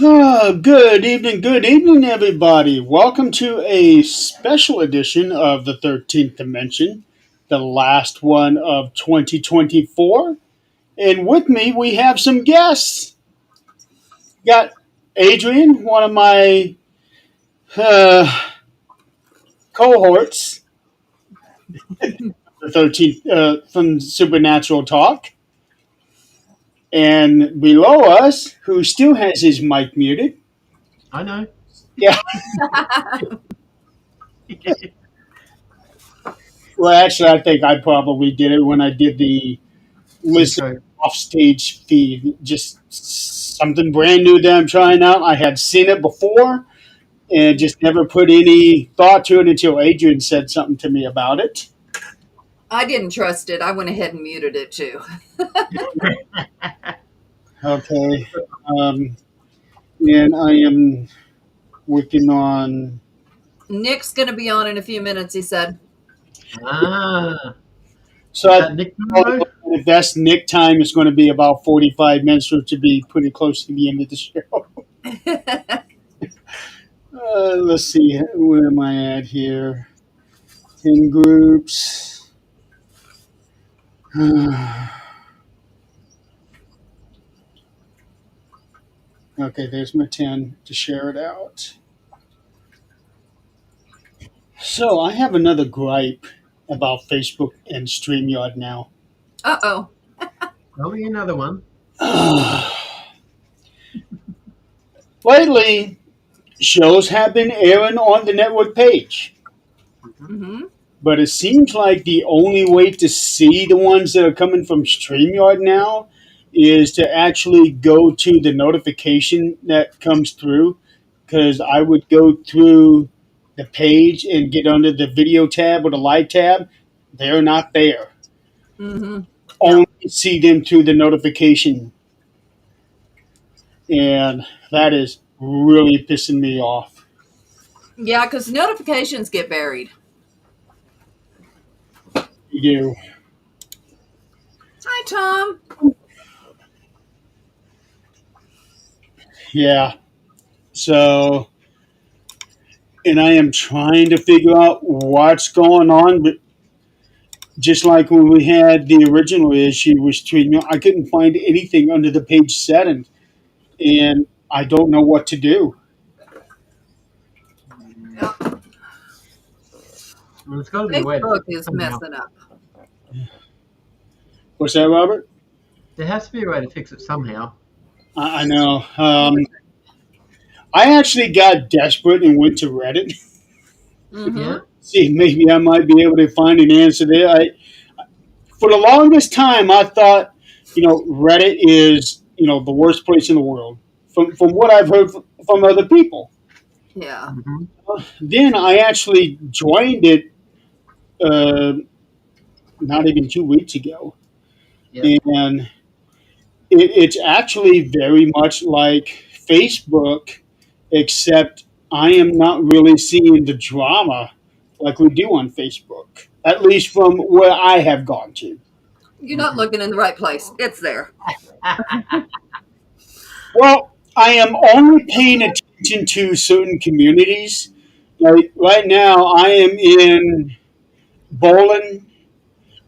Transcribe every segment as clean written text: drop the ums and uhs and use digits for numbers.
Good evening, everybody. Welcome to a special edition of the 13th Dimension, the last one of 2024. And with me, we have some guests. Got Adrian, one of my uh, cohorts, the 13th from Supernatural Talk. And below us, who still has his mic muted. I know. Yeah, well, actually, I think I probably did it when I did the listen Intro. off stage feed. Just something brand new that I'm trying out. I had seen it before and just never put any thought to it until Adrian said something to me about it. I didn't trust it. I went ahead and muted it too. Okay. Um, and I am working on. Nick's going to be on in a few minutes, he said. Ah, So is I that Nick Monroe? the best Nick time is going to be about 45 minutes, which would be pretty close to the end of the show. Let's see, where am I at here? 10 groups. Okay, there's my 10 to share it out. So I have another gripe about Facebook and StreamYard now. Uh-oh. Tell me another one. Lately, shows have been airing on the network page, Mm-hmm. but it seems like the only way to see the ones that are coming from StreamYard now is to actually go to the notification that comes through. Because I would go through the page and get under the video tab or the live tab. They're not there. Mm-hmm. Only see them through the notification. And that is really pissing me off. Yeah, because notifications get buried. You do. Hi, Tom. Yeah. So, and I am trying to figure out what's going on, but just like when we had the original issue with StreamYard, I couldn't find anything under the page settings, and I don't know what to do. Yeah, Well, it's got to be a way to Facebook fix it is somehow. messing up. What's that, Robert? There has to be a way to fix it somehow. I know. I actually got desperate and went to Reddit. Mm-hmm. Yeah. See, maybe I might be able to find an answer there. For the longest time, I thought, Reddit is, the worst place in the world. From what I've heard from other people. Yeah. Mm-hmm. Then I actually joined it uh, not even 2 weeks ago. Yeah. And it's actually very much like Facebook, except I am not really seeing the drama like we do on Facebook, at least from where I have gone to. You're not looking in the right place. It's there. Well, I am only paying attention to certain communities. Like right now, I am in Bowling.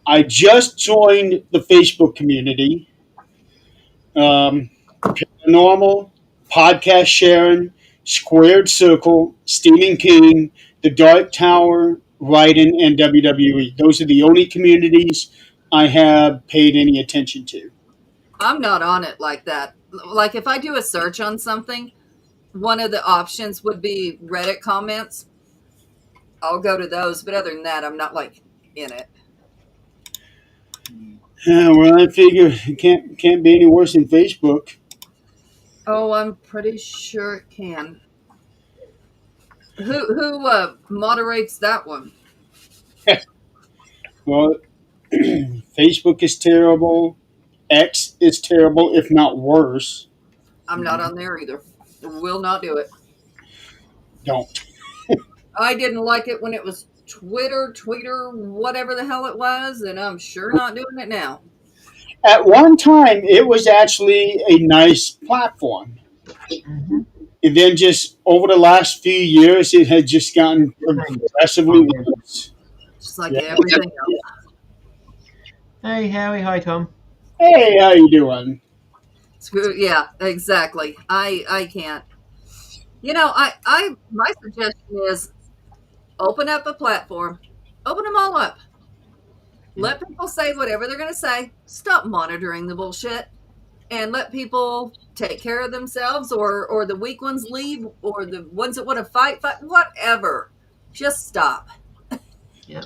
I just joined the Facebook community. Paranormal, podcast sharing, Squared Circle, Stephen King, The Dark Tower, Raiden, and WWE. Those are the only communities I have paid any attention to. I'm not on it like that. Like if I do a search on something, one of the options would be Reddit comments. I'll go to those, but other than that, I'm not like in it. Well, I figure it can't be any worse than Facebook. Oh, I'm pretty sure it can. Who moderates that one? Well, Facebook is terrible. X is terrible, if not worse. I'm not on there either. Will not do it. Don't. I didn't like it when it was Twitter, whatever the hell it was, and I'm sure not doing it now. At one time, it was actually a nice platform. Mm-hmm. And then just over the last few years, it had just gotten progressively worse. Just like Yeah. everything else. Hey, Howie. Hi, Tom. Hey, how you doing? Yeah, exactly. I can't. My suggestion is open up a platform, open them all up. Let people say whatever they're going to say. Stop monitoring the bullshit and let people take care of themselves, or the weak ones leave, or the ones that want to fight, whatever. Just stop. Yeah.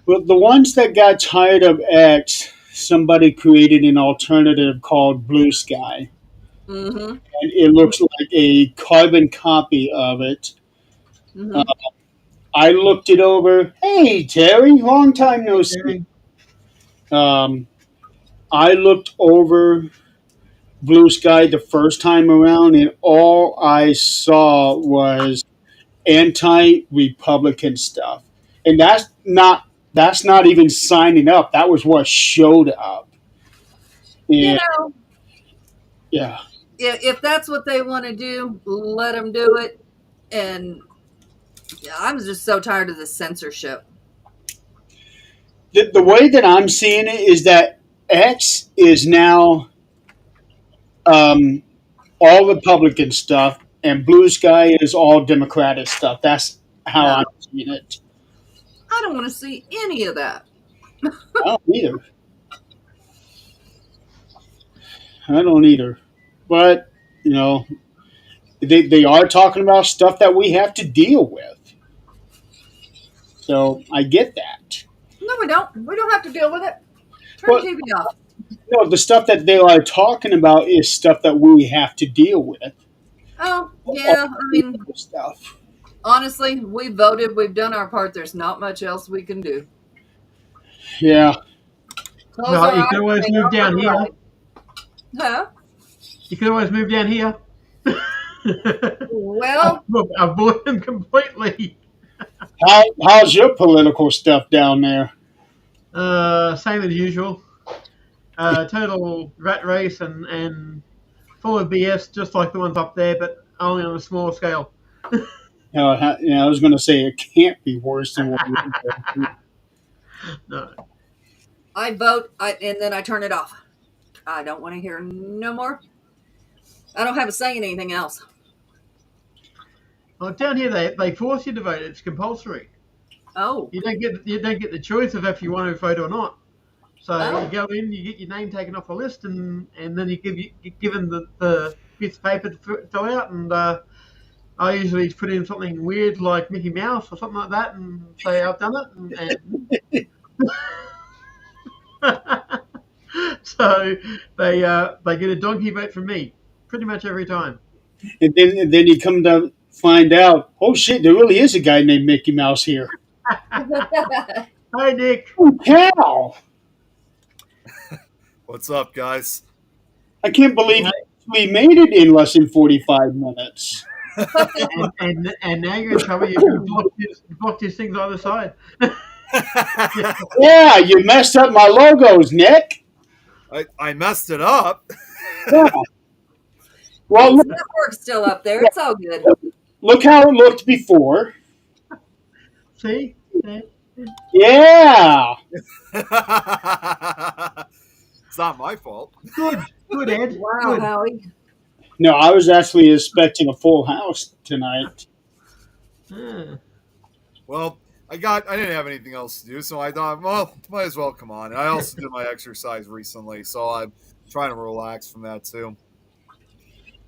Well, the ones that got tired of X, somebody created an alternative called Blue Sky, Mm-hmm. and it looks like a carbon copy of it. Uh, Mm-hmm. I looked it over. Hey, Terry, long time no see. Um, I looked over Blue Sky the first time around, and all I saw was anti-Republican stuff, and that's not even signing up. That was what showed up, You and know, yeah, if that's what they want to do, let them do it. And yeah, I'm just so tired of the censorship. the way that I'm seeing it is that X is now um, all Republican stuff, and Blue Sky is all Democratic stuff. That's how No, I'm seeing it. I don't want to see any of that. I don't either. I don't either. But you know, they are talking about stuff that we have to deal with. So I get that. No, we don't. We don't have to deal with it. Turn the But TV off. no, the stuff that they are talking about is stuff that we have to deal with. Oh, All yeah. I the mean, other stuff. honestly, we voted. We've done our part. There's not much else we can do. Yeah. Close our Well, you eyes can and always say, move "All down here. right." Huh? You can always move down here. Well, Avoid them completely. How's your political stuff down there? Same as usual. Total rat race and full of BS, just like the ones up there, but only on a smaller scale. I was going to say it can't be worse than what we're going through. No. I vote, and then I turn it off. I don't want to hear no more. I don't have a say in anything else. Well, down here they force you to vote. It's compulsory. Oh, You don't get the choice of if you want to vote or not. So oh, you go in, you get your name taken off the list, and then get given the piece of paper to fill out. And I usually put in something weird like Mickey Mouse or something like that, and say I've done it. So they get a donkey vote from me pretty much every time. And then you come to find out, oh shit, there really is a guy named Mickey Mouse here. Hi, Nick. Oh, cow! What's up, guys? I can't believe we made it in less than 45 minutes. And now you're in trouble. You blocked his things either side. Yeah, you messed up my logos, Nick. I messed it up. Yeah. Well, Pete's network's still up there. It's all good. look how it looked before. See? Yeah. It's not my fault. Good, Ed. Wow, Good. Howie. No, I was actually expecting a full house tonight. Ah. Well, I didn't have anything else to do, so I thought, well, might as well come on. I also did my exercise recently, so I'm trying to relax from that too.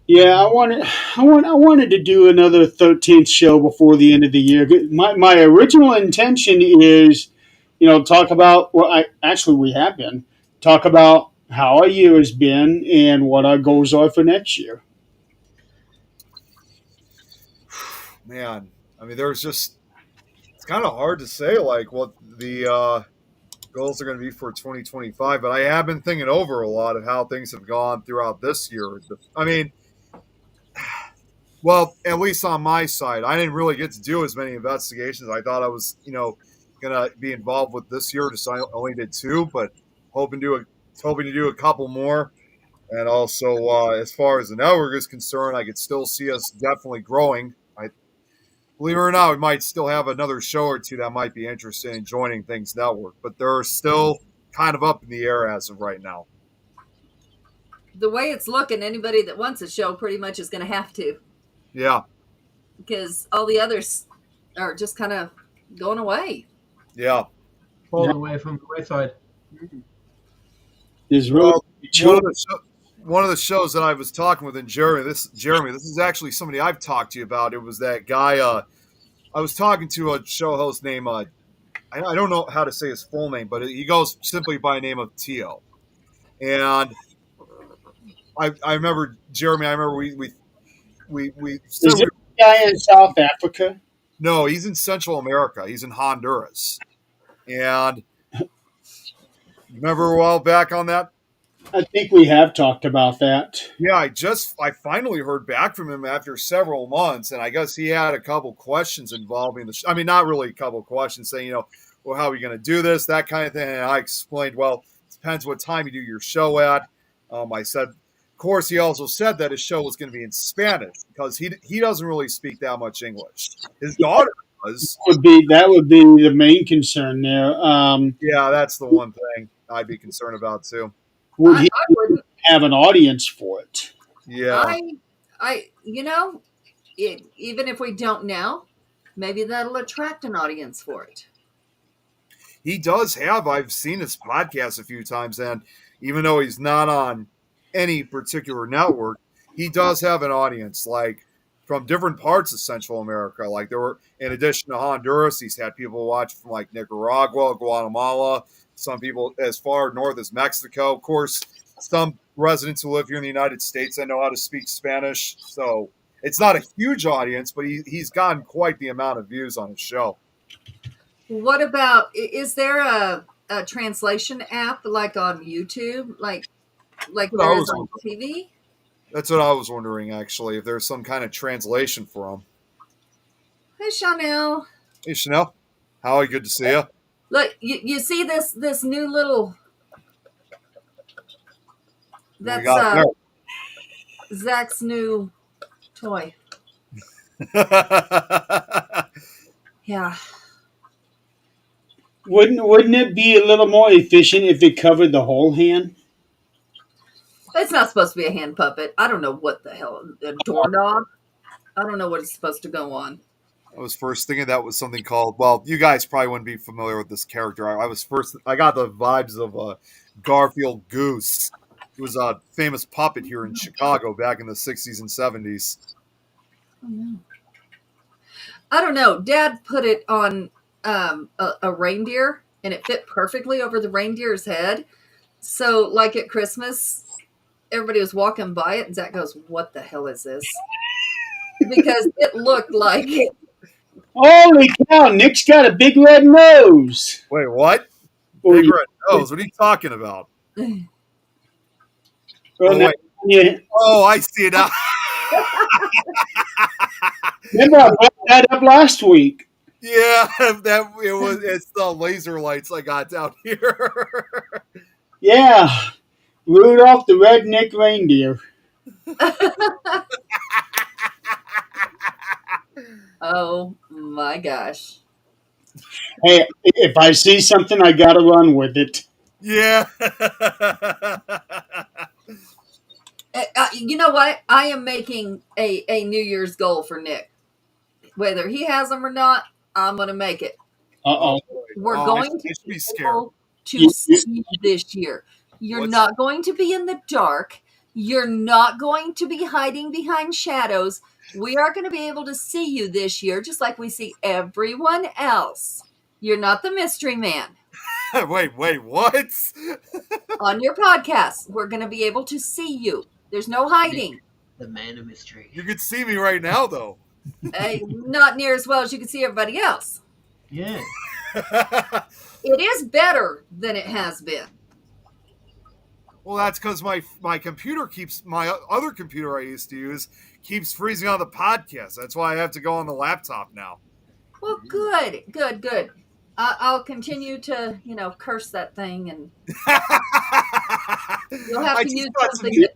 Yeah, I wanted to do another 13th show before the end of the year. My original intention is, talk about we have been talk about how our year has been and what our goals are for next year. Man, I mean, it's kind of hard to say like what the goals are going to be for 2025, but I have been thinking over a lot of how things have gone throughout this year. I mean, well, at least on my side, I didn't really get to do as many investigations. I thought I was, going to be involved with this year. Just I only did two, but hoping to do a couple more. And also, as far as the network is concerned, I could still see us definitely growing. Believe it or not, we might still have another show or two that might be interested in joining Things Network, but they're still kind of up in the air as of right now. The way it's looking, anybody that wants a show pretty much is going to have to, Yeah, because all the others are just kind of going away. yeah. Falling away from the wayside. There's really Well, one of the shows that I was talking with Jeremy, this is actually somebody I've talked to you about. It was that guy. I was talking to a show host named I don't know how to say his full name, but he goes simply by the name of Tio. And I remember Jeremy. I remember we Is there a guy in South Africa? No, he's in Central America. He's in Honduras. And remember a while back on that? I think we have talked about that. Yeah, I finally heard back from him after several months, and I guess he had a couple questions involving the I mean, not really a couple questions saying, well, how are we going to do this, that kind of thing. And I explained, well, it depends what time you do your show at. I said, of course, he also said that his show was going to be in Spanish because he doesn't really speak that much English. His daughter does. That would be the main concern there. Yeah, that's the one thing I'd be concerned about too. Would he I wouldn't. have an audience for it? Yeah. Even if we don't now, maybe that'll attract an audience for it. He does have. I've seen his podcast a few times, and even though he's not on any particular network, he does have an audience, like from different parts of Central America. Like there were, in addition to Honduras, he's had people watch from like Nicaragua, Guatemala, some people as far north as Mexico. Of course, some residents who live here in the United States that know how to speak Spanish. So it's not a huge audience, but he's gotten quite the amount of views on his show. What about, is there a translation app like on YouTube, like there is on TV? That's what I was wondering, actually, if there's some kind of translation for him. Hey, Chanel. Hey, Chanel. Howie, good to see you. Look, you see this new little. That's Zach's new toy. Yeah. Wouldn't it be a little more efficient if it covered the whole hand? It's not supposed to be a hand puppet. I don't know what the hell. A doorknob? I don't know what it's supposed to go on. I was first thinking that was something called, well, you guys probably wouldn't be familiar with this character. I got the vibes of Garfield Goose. He was a famous puppet here in Chicago back in the 60s and 70s. Oh, no. I don't know. Dad put it on a reindeer, and it fit perfectly over the reindeer's head. So, like at Christmas, everybody was walking by it, and Zach goes, "What the hell is this?" Because it looked like... Holy cow, Nick's got a big red nose. Wait, what? Well, Big red nose? What are you talking about? well, wait. Oh, I see it now. Remember I brought that up last week. Yeah, it's the laser lights I got down here. Yeah, Rudolph the Red-Necked Reindeer. Oh my gosh. Hey, if I see something, I gotta run with it. Yeah. You know what? I am making a New Year's goal for Nick. Whether he has them or not, I'm going to make it. Uh-oh. We're going to be scared. see you this year. You're not going to be in the dark. You're not going to be hiding behind shadows. We are going to be able to see you this year, just like we see everyone else. You're not the mystery man. Wait, what? On your podcast, we're going to be able to see you. There's no hiding. The man of mystery. You can see me right now, though. Not near as well as you can see everybody else. Yeah. It is better than it has been. Well, that's because my computer my other computer I used to use keeps freezing on the podcast. That's why I have to go on the laptop now. Well, good. I'll continue to, curse that thing, and you'll have to use something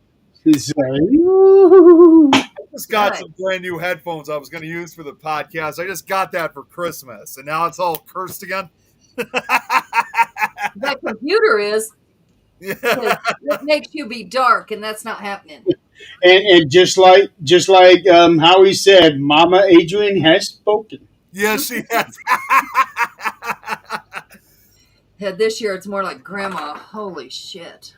It's like, ooh. Just got Good. some brand new headphones I was going to use for the podcast. I just got that for Christmas, and now it's all cursed again. That computer is, 'cause Yeah. it makes you be dark, and that's not happening. And just like Howie said, Mama Adrian has spoken. Yes, she has. Yeah, this year it's more like Grandma. Holy shit.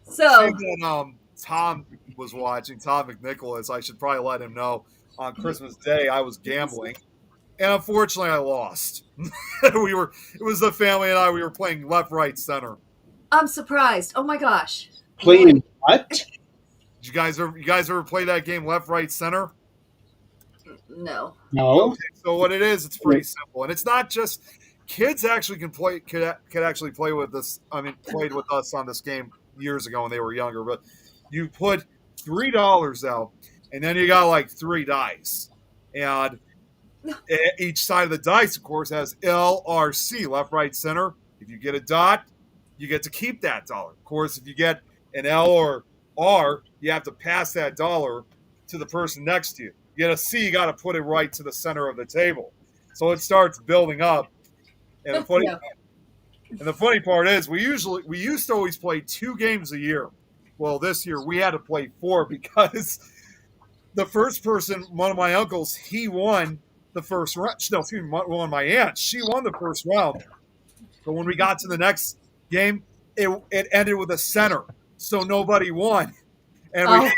So, See that Tom was watching, Tom McNicholas. I should probably let him know. On Christmas Day, I was gambling, and unfortunately, I lost. It was the family and I. We were playing left, right, center. I'm surprised. Oh my gosh. Playing what? Did you guys ever play that game, left, right, center? No. No. Okay, so what it is, it's pretty simple, and it's not just kids. Actually, could actually play with this. I mean, played with us on this game years ago when they were younger. But you put $3 out, and then you got like 3 dice, and each side of the dice, of course, has LRC, left, right, center. If you get a dot, you get to keep that dollar. Of course, if you get an L or R, you have to pass that dollar to the person next to you. You get a C, you got to put it right to the center of the table. So it starts building up. And the funny, Yeah. and the funny part is, we used to always play 2 games a year. Well, this year we had to play 4 because the first person, one of my uncles, he won the first round. No, excuse me, one of my aunts, she won the first round. But when we got to the next game, it ended with a center, so nobody won, and we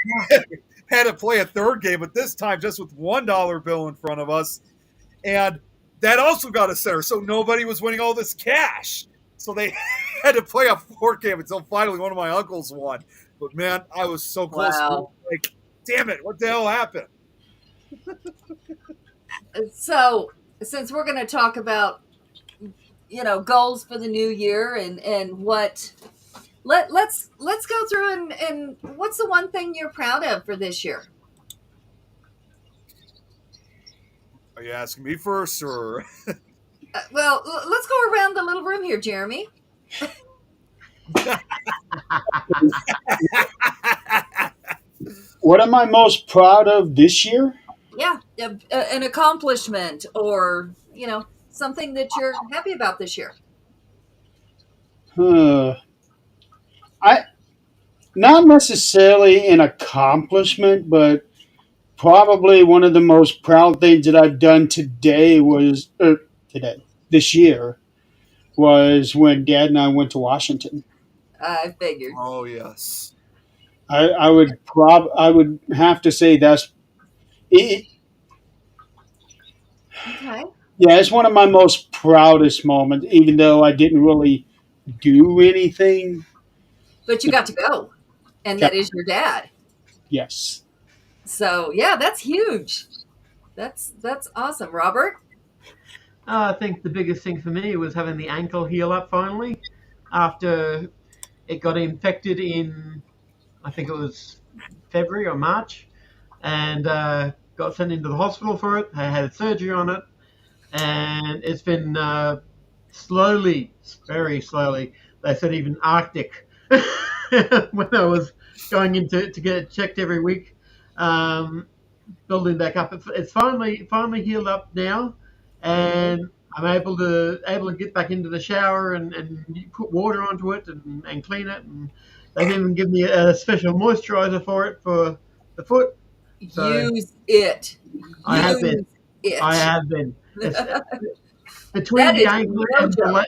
had to play a third game, but this time just with $1 bill in front of us, and that also got a center, so nobody was winning all this cash. So they had to play a 4th game until finally one of my uncles won. But man, I was so close. Wow. Like, damn it, what the hell happened? So, since we're going to talk about, goals for the new year and what, let's go through and what's the one thing you're proud of for this year? Are you asking me first, or? Well, let's go around the little room here, Jeremy. What am I most proud of this year? Yeah, an accomplishment or, something that you're happy about this year. I not necessarily an accomplishment, but probably one of the most proud things that I've done this year was when Dad and I went to Washington. I figured. Oh yes. I would have to say that's it. Okay. Yeah, it's one of my most proudest moments, even though I didn't really do anything. But you got to go, and that is your dad. Yes. So yeah, that's huge. That's awesome, Robert. I think the biggest thing for me was having the ankle heal up finally after it got infected in, I think it was February or March, and got sent into the hospital for it. I had surgery on it, and it's been slowly, very slowly, they said even Arctic, when I was going in to get it checked every week, building back up. It's finally healed up now, and I'm able to get back into the shower and put water onto it and clean it, and they've even given me a special moisturizer for it for the foot. So Use it. I have been. Use it. I have been. Between That the is ankle no and joke.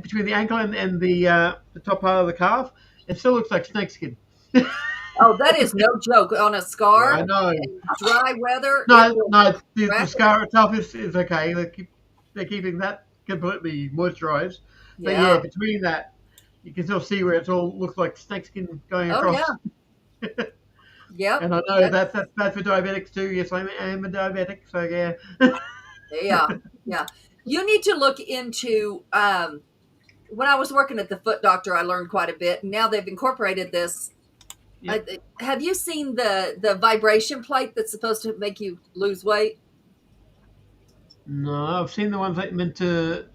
between the ankle and the top part of the calf, it still looks like snakeskin. Oh, that is no joke. On a I scar, know. dry weather. No, it will the crack. scar itself is okay. They're keeping that completely moisturized. But yeah, between that, you can still see where it all looks like snakeskin going Oh across. yeah. Yep. And I know that's bad for diabetics too. Yes, I am a diabetic, so yeah. Yeah. You need to look into. When I was working at the foot doctor, I learned quite a bit. And now they've incorporated this. Yeah. Have you seen the vibration plate that's supposed to make you lose weight? No, I've seen the ones that meant to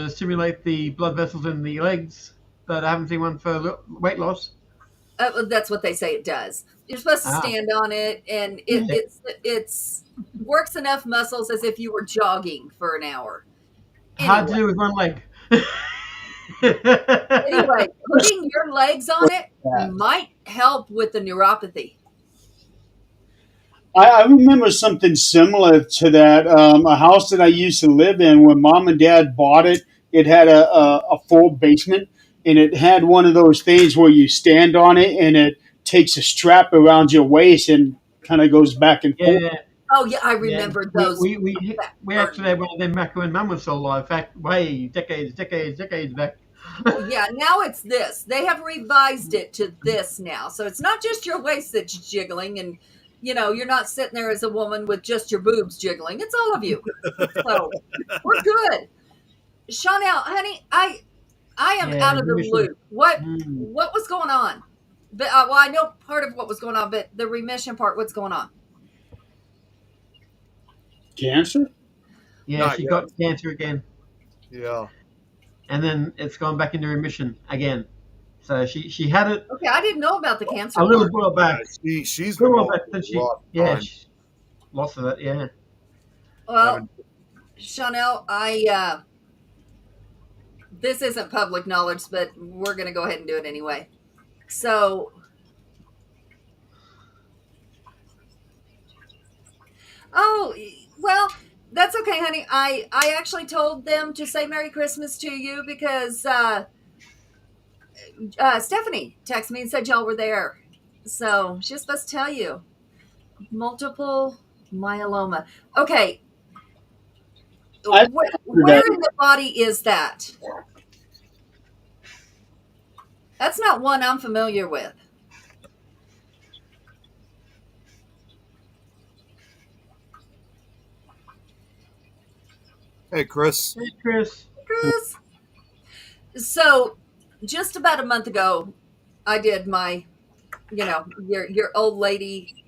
stimulate the blood vessels in the legs. but I haven't seen one for weight loss. That's what they say it does. You're supposed to Ah. stand on it, and Yeah. it's works enough muscles as if you were jogging for an hour. Hard to Anyway. do with one leg. Anyway, putting your legs on it Yeah. might help with the neuropathy. I remember something similar to that. A house that I used to live in, when mom and dad bought it, it had a full basement, and it had one of those things where you stand on it and it takes a strap around your waist and kind of goes back and forth. Yeah, Oh yeah, I yeah. remember those. We actually had one of them back when Mum was still alive. In fact, way decades back. Yeah, now it's this. They have revised it to this now. So it's not just your waist that's jiggling, and you're not sitting there as a woman with just your boobs jiggling. It's all of you. So we're good. Chanel, honey, I am Yeah, out of the remission. loop. What Mm. was going on? But well, I know part of what was going on, but the remission part, what's going on? Cancer? Yeah, Not she yet. got cancer again, Yeah. and then it's gone back into remission again. So she had it Okay, I didn't know about the cancer a little part. while back. She's A little been while going back, then through a lot of yeah, time. she lost of it. Yeah. Well, Having- Chanel, this isn't public knowledge, but we're going to go ahead and do it anyway. So, oh, well, that's okay, honey. I actually told them to say Merry Christmas to you because Stephanie texted me and said y'all were there. So she's supposed to tell you. Multiple myeloma. Okay. I- Where in the body is that? That's not one I'm familiar with. Hey, Chris. Hey, Chris. Chris. So, just about a month ago, I did my, your old lady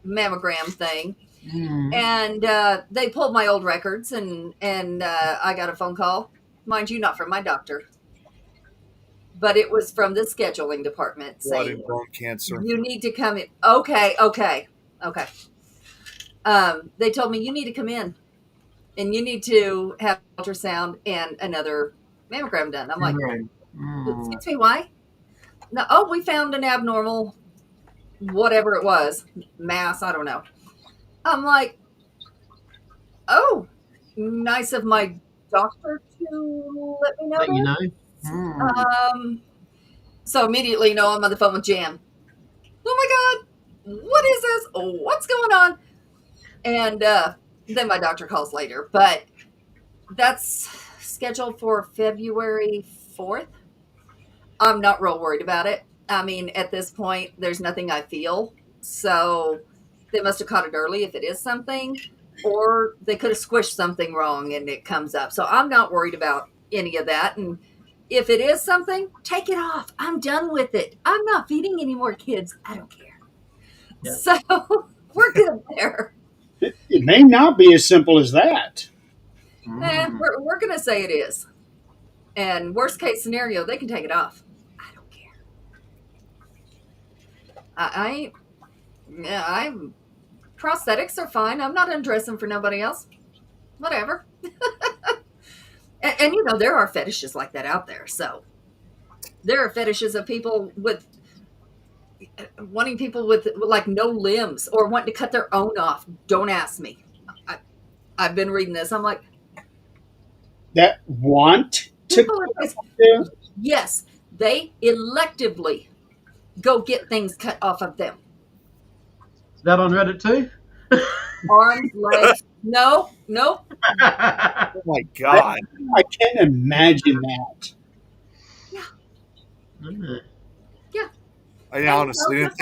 mammogram thing, Mm. and they pulled my old records, and I got a phone call, mind you, not from my doctor, but it was from the scheduling department Blood saying and bone cancer. you need to come in. Okay. They told me you need to come in, and you need to have ultrasound and another mammogram done. I'm like, Mm. excuse me, why? No, oh, we found an abnormal, whatever it was, mass, I don't know. I'm like, oh, nice of my doctor to let me know Let you that. know. Mm. So immediately, I'm on the phone with Jan. Oh my God, what is this? What's going on? And then my doctor calls later, but that's scheduled for February 4th. I'm not real worried about it. I mean, at this point, there's nothing I feel. So they must have caught it early if it is something, or they could have squished something wrong and it comes up. So I'm not worried about any of that. And if it is something, take it off. I'm done with it. I'm not feeding any more kids. I don't care. Yeah. So we're good there. It may not be as simple as that. And we're going to say it is. And worst case scenario, they can take it off. I don't care. I'm prosthetics are fine. I'm not undressing for nobody else. Whatever. and there are fetishes like that out there. So there are fetishes of people wanting people with like no limbs or wanting to cut their own off. Don't ask me. I've been reading this. I'm like, That want to people are do? yes, they electively go get things cut off of them. Is that on Reddit too? Arms, legs. No. Oh my God. I can't imagine that. Mm. I honestly didn't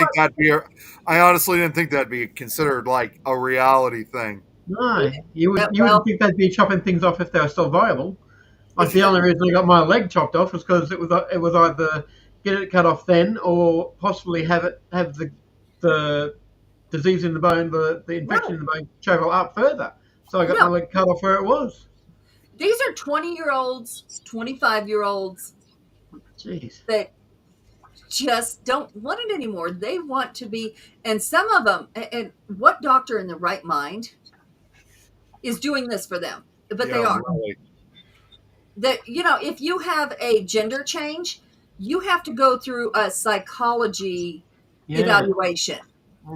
think that'd be considered like a reality thing. No, you Yeah, wouldn't think they'd be chopping things off if they were still viable. Like the only reason I got my leg chopped off was because it was either get it cut off then or possibly have the disease in the bone, the infection in the bone travel up further. So I got my leg cut off where it was. These are 20-year-olds, 25-year-olds Jeez. that just don't want it anymore. They want to be, and some of them, and what doctor in the right mind is doing this for them? But they Yeah, are. really. That, if you have a gender change, you have to go through a psychology Yeah. evaluation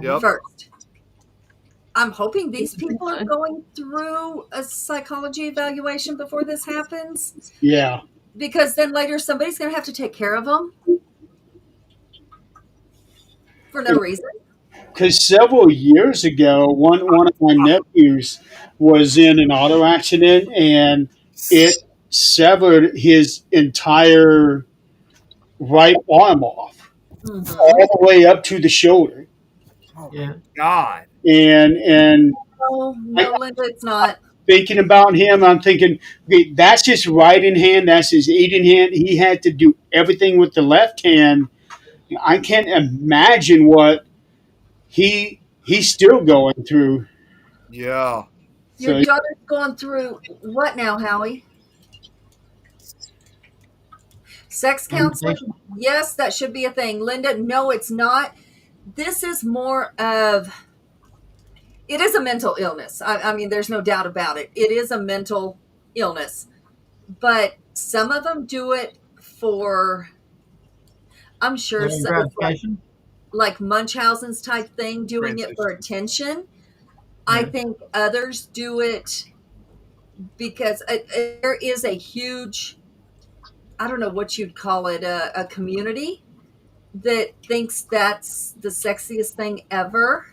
Yep. first. I'm hoping these people are going through a psychology evaluation before this happens, Yeah. because then later somebody's going to have to take care of them for no reason. Because several years ago, one of my nephews was in an auto accident, and it severed his entire right arm off, Mhm. all the way up to the shoulder. Oh Yeah. my God. And No, Linda, it's not. thinking about him, I'm thinking, okay, that's his right hand, that's his eating hand. He had to do everything with the left hand. I can't imagine what he's still going through. Yeah. Your So daughter's going through what now, Howie? Sex counseling? Yes, that should be a thing. Linda, no, it's not. This is more of, it is a mental illness. I mean, there's no doubt about it. It is a mental illness. But some of them do it for, I'm sure, Their it's gratification. like Munchausen's type thing, doing it for attention. I think others do it because there is a huge, I don't know what you'd call it, a community that thinks that's the sexiest thing ever.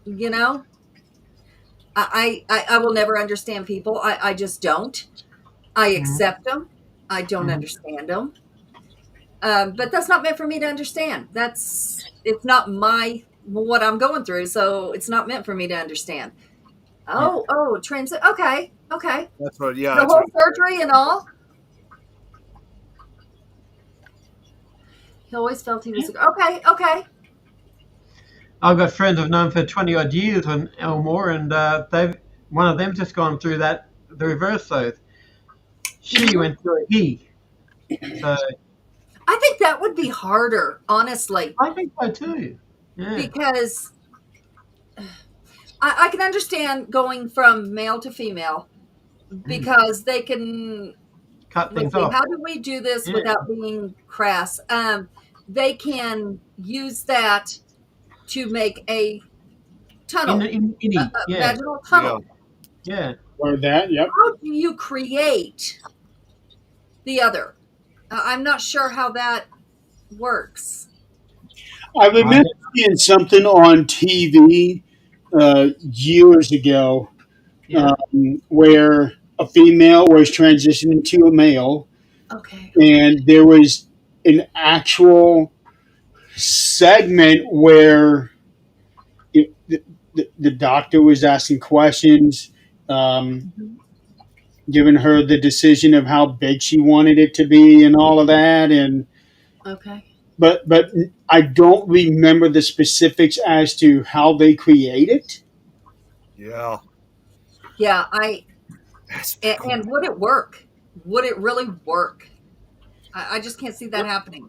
You know, I will never understand people. I just don't. I accept them. I don't understand them. But that's not meant for me to understand. It's not what I'm going through, so it's not meant for me to understand. Oh, transit. Okay. That's what. Yeah. The That's whole what, surgery and all. He always felt he was okay. I've got friends I've known for 20 odd years or more, and one of them just gone through the reverse though. She went through he. So I think that would be harder, honestly, I think so too. Yeah. because I can understand going from male to female because they can. Cut Let's things see, off. how do we do this Yeah. without being crass? They can use that to make a tunnel, In a yeah. vaginal tunnel. Yeah. or that, yep. How do you create the other? I'm not sure how that works. I remember seeing something on TV years ago Yeah. where a female was transitioning to a male, Okay. and there was an actual segment where the doctor was asking questions, giving her the decision of how big she wanted it to be and all of that, and Okay. but I don't remember the specifics as to how they create it. yeah. Yeah, That's and would it work? Would it really work? I just can't see that happening.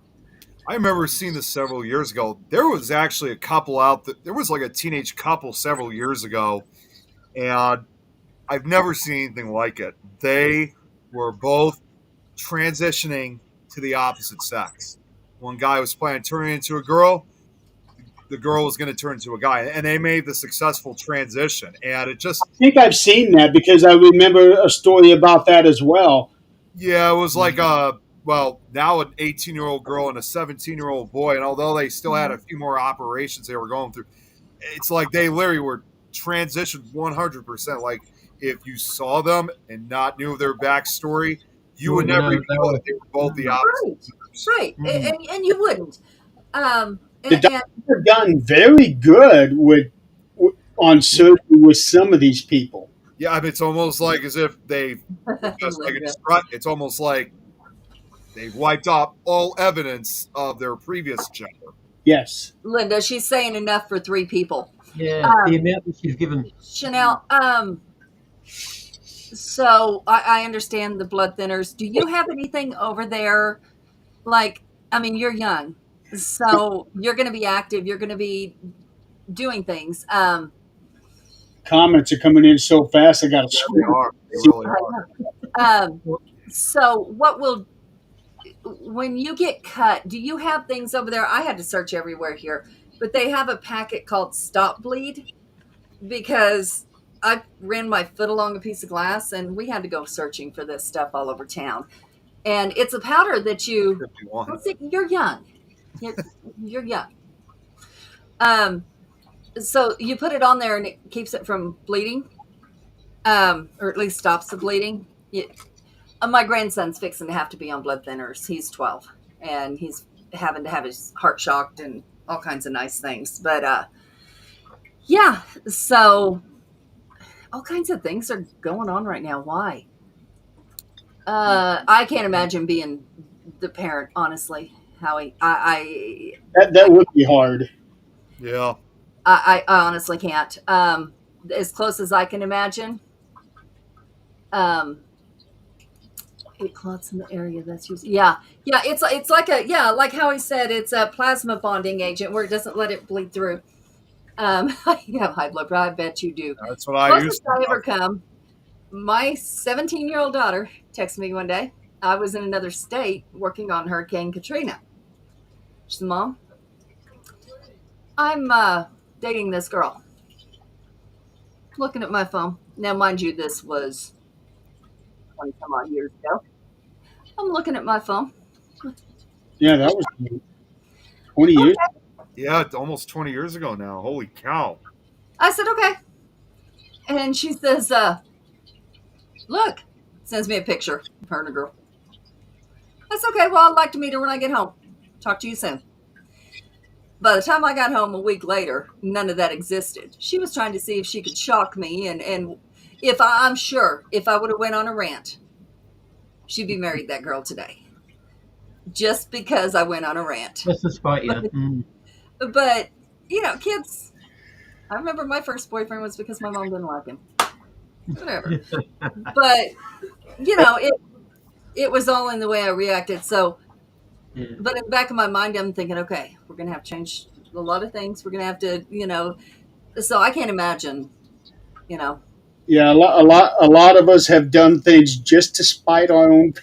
I remember seeing this several years ago. There was actually a couple out there was like a teenage couple several years ago, and I've never seen anything like it. They were both transitioning to the opposite sex. One guy was planning to turn into a girl. The girl was going to turn into a guy, and they made the successful transition. And it just, I think I've seen that because I remember a story about that as well. yeah, it was like now an 18-year-old girl and a 17-year-old boy. And although they still had a few more operations they were going through, it's like they literally were transitioned 100%. Like if you saw them and not knew their backstory, you would never even know that they were both the opposite. Right. And you wouldn't. The doctors have gotten very good on surgery with some of these people. Yeah, I mean, it's almost like as if they just like it's almost like they've wiped off all evidence of their previous gender. Yes. Linda, she's saying enough for 3 people. Yeah. The amount that she's given. Chanel, So I understand the blood thinners. Do you have anything over there? Like, I mean, you're young, so you're going to be active. You're going to be doing things. Comments are coming in so fast, I got to Yeah, they scroll. are. They really are. Um, so what will when you get cut? Do you have things over there? I had to search everywhere here, but they have a packet called Stop Bleed because I ran my foot along a piece of glass and we had to go searching for this stuff all over town. And it's a powder that you, 51. let's see, you're young. You're, you're young. Um, so you put it on there and it keeps it from bleeding, or at least stops the bleeding. My grandson's fixing to have to be on blood thinners. He's 12 and he's having to have his heart shocked and all kinds of nice things. But yeah, so all kinds of things are going on right now. Why? I can't imagine being the parent, honestly, Howie. That would be hard. Yeah. I honestly can't. As close as I can imagine. It clots in the area that's used. Yeah, yeah. It's like like Howie said, it's a plasma bonding agent where it doesn't let it bleed through. You have high blood pressure. I bet you do. That's what I Closest used I to. ever come. My 17-year-old daughter texted me one day. I was in another state working on Hurricane Katrina. She said, "Mom, I'm dating this girl." Looking at my phone. Now, mind you, this was 20 some odd years ago. I'm looking at my phone. Yeah, that was 20 years. Yeah, it's almost 20 years ago now. Holy cow. I said, "Okay." And she says, "Look," sends me a picture of her and a girl. That's okay. Well, I'd like to meet her when I get home. Talk to you soon. By the time I got home a week later, none of that existed. She was trying to see if she could shock me, and if I'm sure if I would have went on a rant, she'd be married that girl today. Just because I went on a rant. Just to spite you. Mm. But kids. I remember my first boyfriend was because my mom didn't like him. Whatever. But it was all in the way I reacted. So, Yeah. but in the back of my mind, I'm thinking, okay, we're gonna have to change a lot of things. We're gonna have to, So I can't imagine, Yeah, a lot of us have done things just to spite our own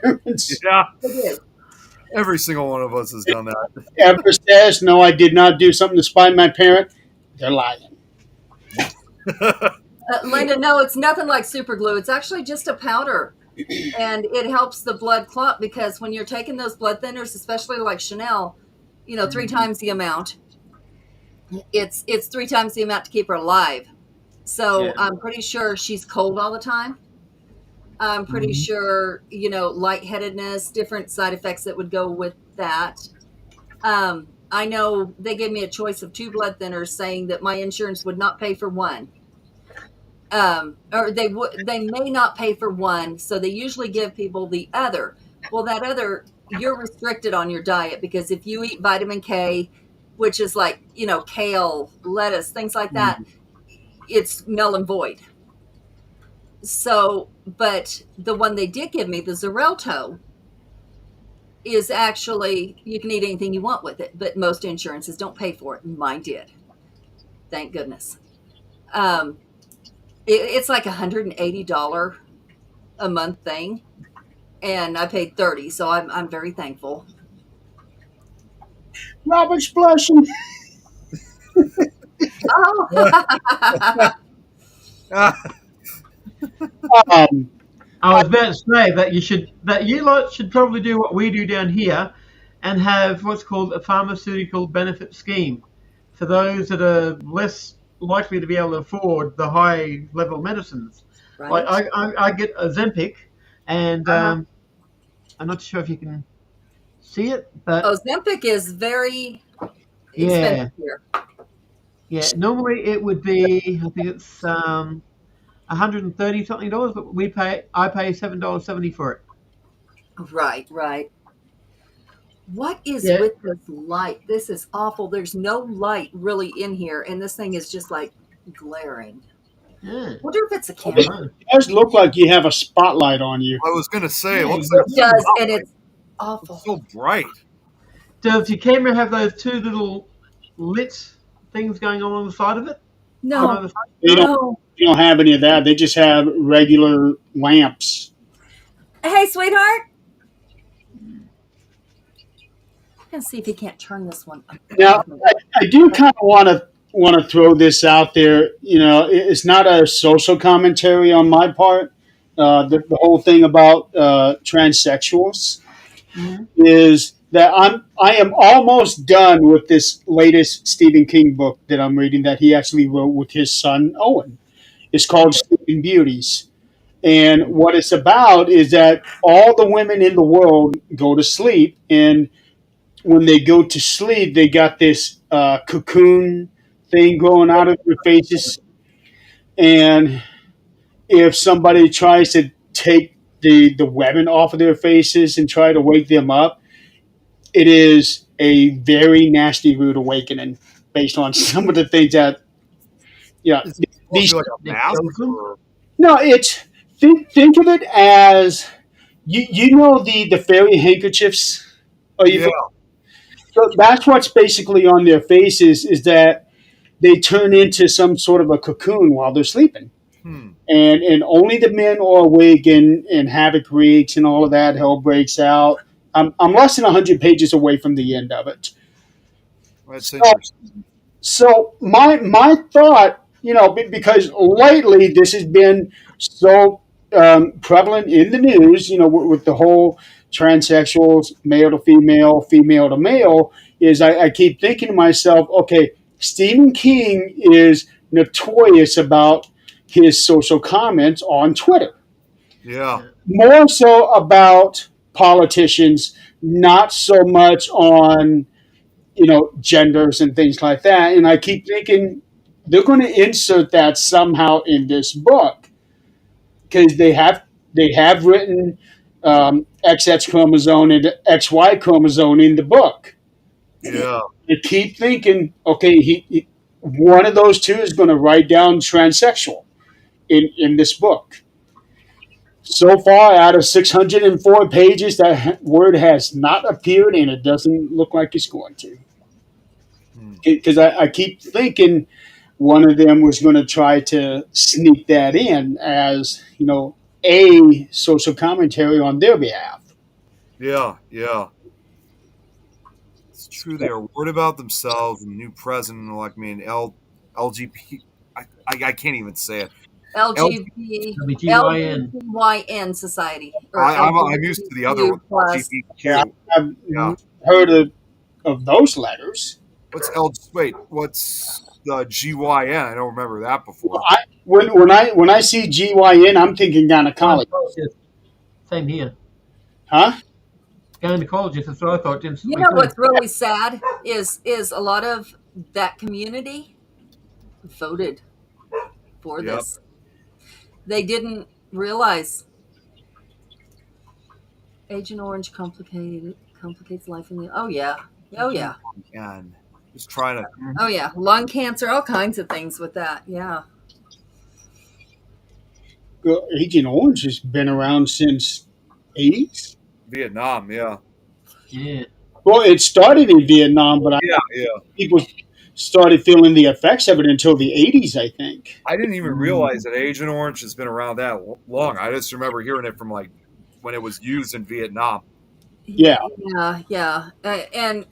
parents. Yeah. I did. Every single one of us has done that. Ever says, no, I did not do something to spite my parent, they're lying. Linda, no, it's nothing like super glue. It's actually just a powder. And it helps the blood clot because when you're taking those blood thinners, especially like Chanel, 3 times the amount, it's 3 times the amount to keep her alive. So Yeah. I'm pretty sure she's cold all the time. I'm pretty sure, lightheadedness, different side effects that would go with that. I know they gave me a choice of 2 blood thinners saying that my insurance would not pay for one. Or they may not pay for one, so they usually give people the other. Well, that other, you're restricted on your diet because if you eat vitamin K, which is like, kale, lettuce, things like that, it's null and void. So, but the one they did give me, the Xarelto, is actually, you can eat anything you want with it, but most insurances don't pay for it. Mine did. Thank goodness. It's like $180 a month thing, and I paid $30, so I'm very thankful. Robert's blushing. Oh, Um, I was about to say that you lot should probably do what we do down here, and have what's called a pharmaceutical benefit scheme for those that are less likely to be able to afford the high level medicines. Like right. I get Ozempic, and Uh-huh. I'm not sure if you can see it, but Ozempic is very yeah, expensive here. yeah. Normally it would be, I think it's $130 something, but I pay $7.70 for it. Right, right. What is Yeah, with this light? This is awful. There's no light really in here, and this thing is just like glaring. Yeah. Wonder if it's a I camera. don't know. It does look like you have a spotlight on you. I was gonna say, it Yeah, looks like It does, and it's awful. it's so bright. Does your camera have those two little lit things going on the side of it? No, On the side? They don't, no. they don't have any of that. They just have regular lamps. Hey, sweetheart. Let's see if he can't turn this one up. Now, I do kind of want to throw this out there. You know, it's not a social commentary on my part. The whole thing about transsexuals Mhm. is that I am almost done with this latest Stephen King book that I'm reading that he actually wrote with his son Owen. It's called Sleeping Beauties. And what it's about is that all the women in the world go to sleep, and when they go to sleep, they got this cocoon thing growing out of their faces. And if somebody tries to take the webbing off of their faces and try to wake them up, it is a very nasty rude awakening based on some of the things that, yeah. It's These, like a mask. Or, no, it's think of it as you know the fairy handkerchiefs. Are you yeah, So that's what's basically on their faces is that they turn into some sort of a cocoon while they're sleeping. hmm. And only the men are awake and havoc wreaks and all of that. Hell breaks out. I'm less than 100 pages away from the end of it. That's So, interesting. so my thought, because lately this has been so prevalent in the news, with the whole transsexuals, male to female, female to male, is I keep thinking to myself, okay, Stephen King is notorious about his social comments on Twitter, Yeah, more so about politicians, not so much on genders and things like that. And I keep thinking they're going to insert that somehow in this book because they have written XX chromosome and XY chromosome in the book. yeah, I keep thinking, okay, one of those two is going to write down transsexual in this book. So far, out of 604 pages, that word has not appeared, and it doesn't look like it's going to. hmm. Because I keep thinking one of them was going to try to sneak that in as a social commentary on their behalf. Yeah. It's true. They are worried about themselves and the new president. Like, I mean, LGBT. I can't even say it. WGYN. LGBTYN society. Or I'm used to the other one. LGBTQ+. Yeah, LGBTQ. I've Yeah. heard of those letters. What's the GYN? I don't remember that before. When I see GYN, I'm thinking gynecology, Same here. huh? Gynecologist, that's what I thought. You know what's really sad is a lot of that community voted for Yep. this. They didn't realize Agent Orange complicates life in the. Oh yeah. And just trying to. Oh yeah, lung cancer, all kinds of things with that. Yeah. Well, Agent Orange has been around since '80s. Vietnam, yeah. Yeah. Well, it started in Vietnam, but Yeah. people started feeling the effects of it until the '80s, I think. I didn't even realize that Agent Orange has been around that long. I just remember hearing it from like when it was used in Vietnam. Yeah. Yeah. And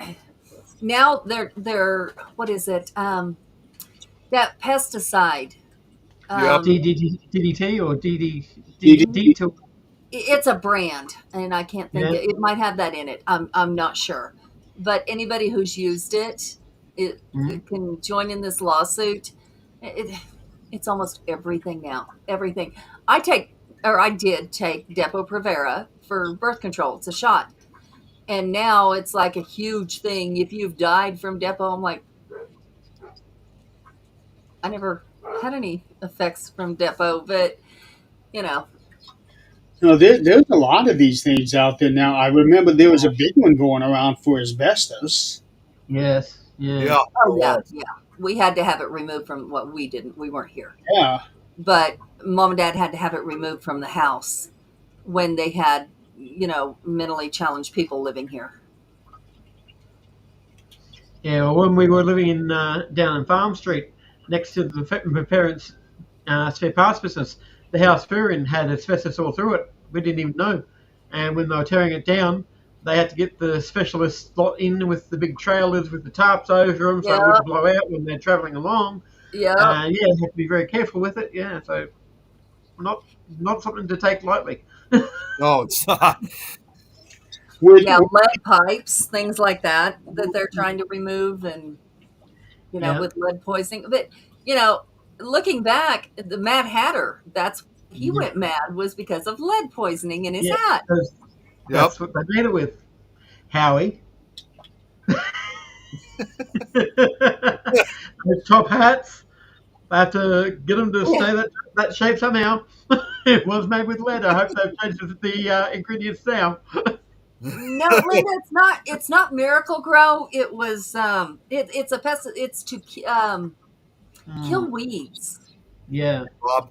now they're what is it? That pesticide. Yep. DDT or DD. It's a brand, and I can't think. Yeah. It might have that in it. I'm not sure, but anybody who's used it can join in this lawsuit. It's almost everything now. Everything. I did take Depo-Provera for birth control. It's a shot, and now it's like a huge thing. If you've died from Depo, I'm like, I never had any effects from Depo, but There's a lot of these things out there now. I remember there was a big one going around for asbestos. Yes. Yeah. Yeah. Oh yeah. We had to have it removed from what we didn't. We weren't here. Yeah. but mom and dad had to have it removed from the house when they had, mentally challenged people living here. Yeah, well, when we were living in down in Farm Street, next to my parents' spare parts business, the house we were in had asbestos all through it. We didn't even know. And when they were tearing it down, they had to get the specialist lot in with the big trailers with the tarps over them so it Yeah, wouldn't blow out when they're travelling along. yeah. Yeah, you have to be very careful with it. Yeah, so not not something to take lightly. No, it's not. With, Yeah, lead pipes, things like that they're trying to remove, and Yeah. with lead poisoning. But looking back, the Mad Hatter, that's he Yeah. went mad was because of lead poisoning in his Yeah, hat. because Yep. that's what they made it with. Howie. Those top hats. I have to get them to stay that shape somehow. It was made with lead. I hope they've changed the ingredients now. No, Linda, it's not Miracle Grow. It was it's a pest. It's to kill weeds. Yeah. Bob.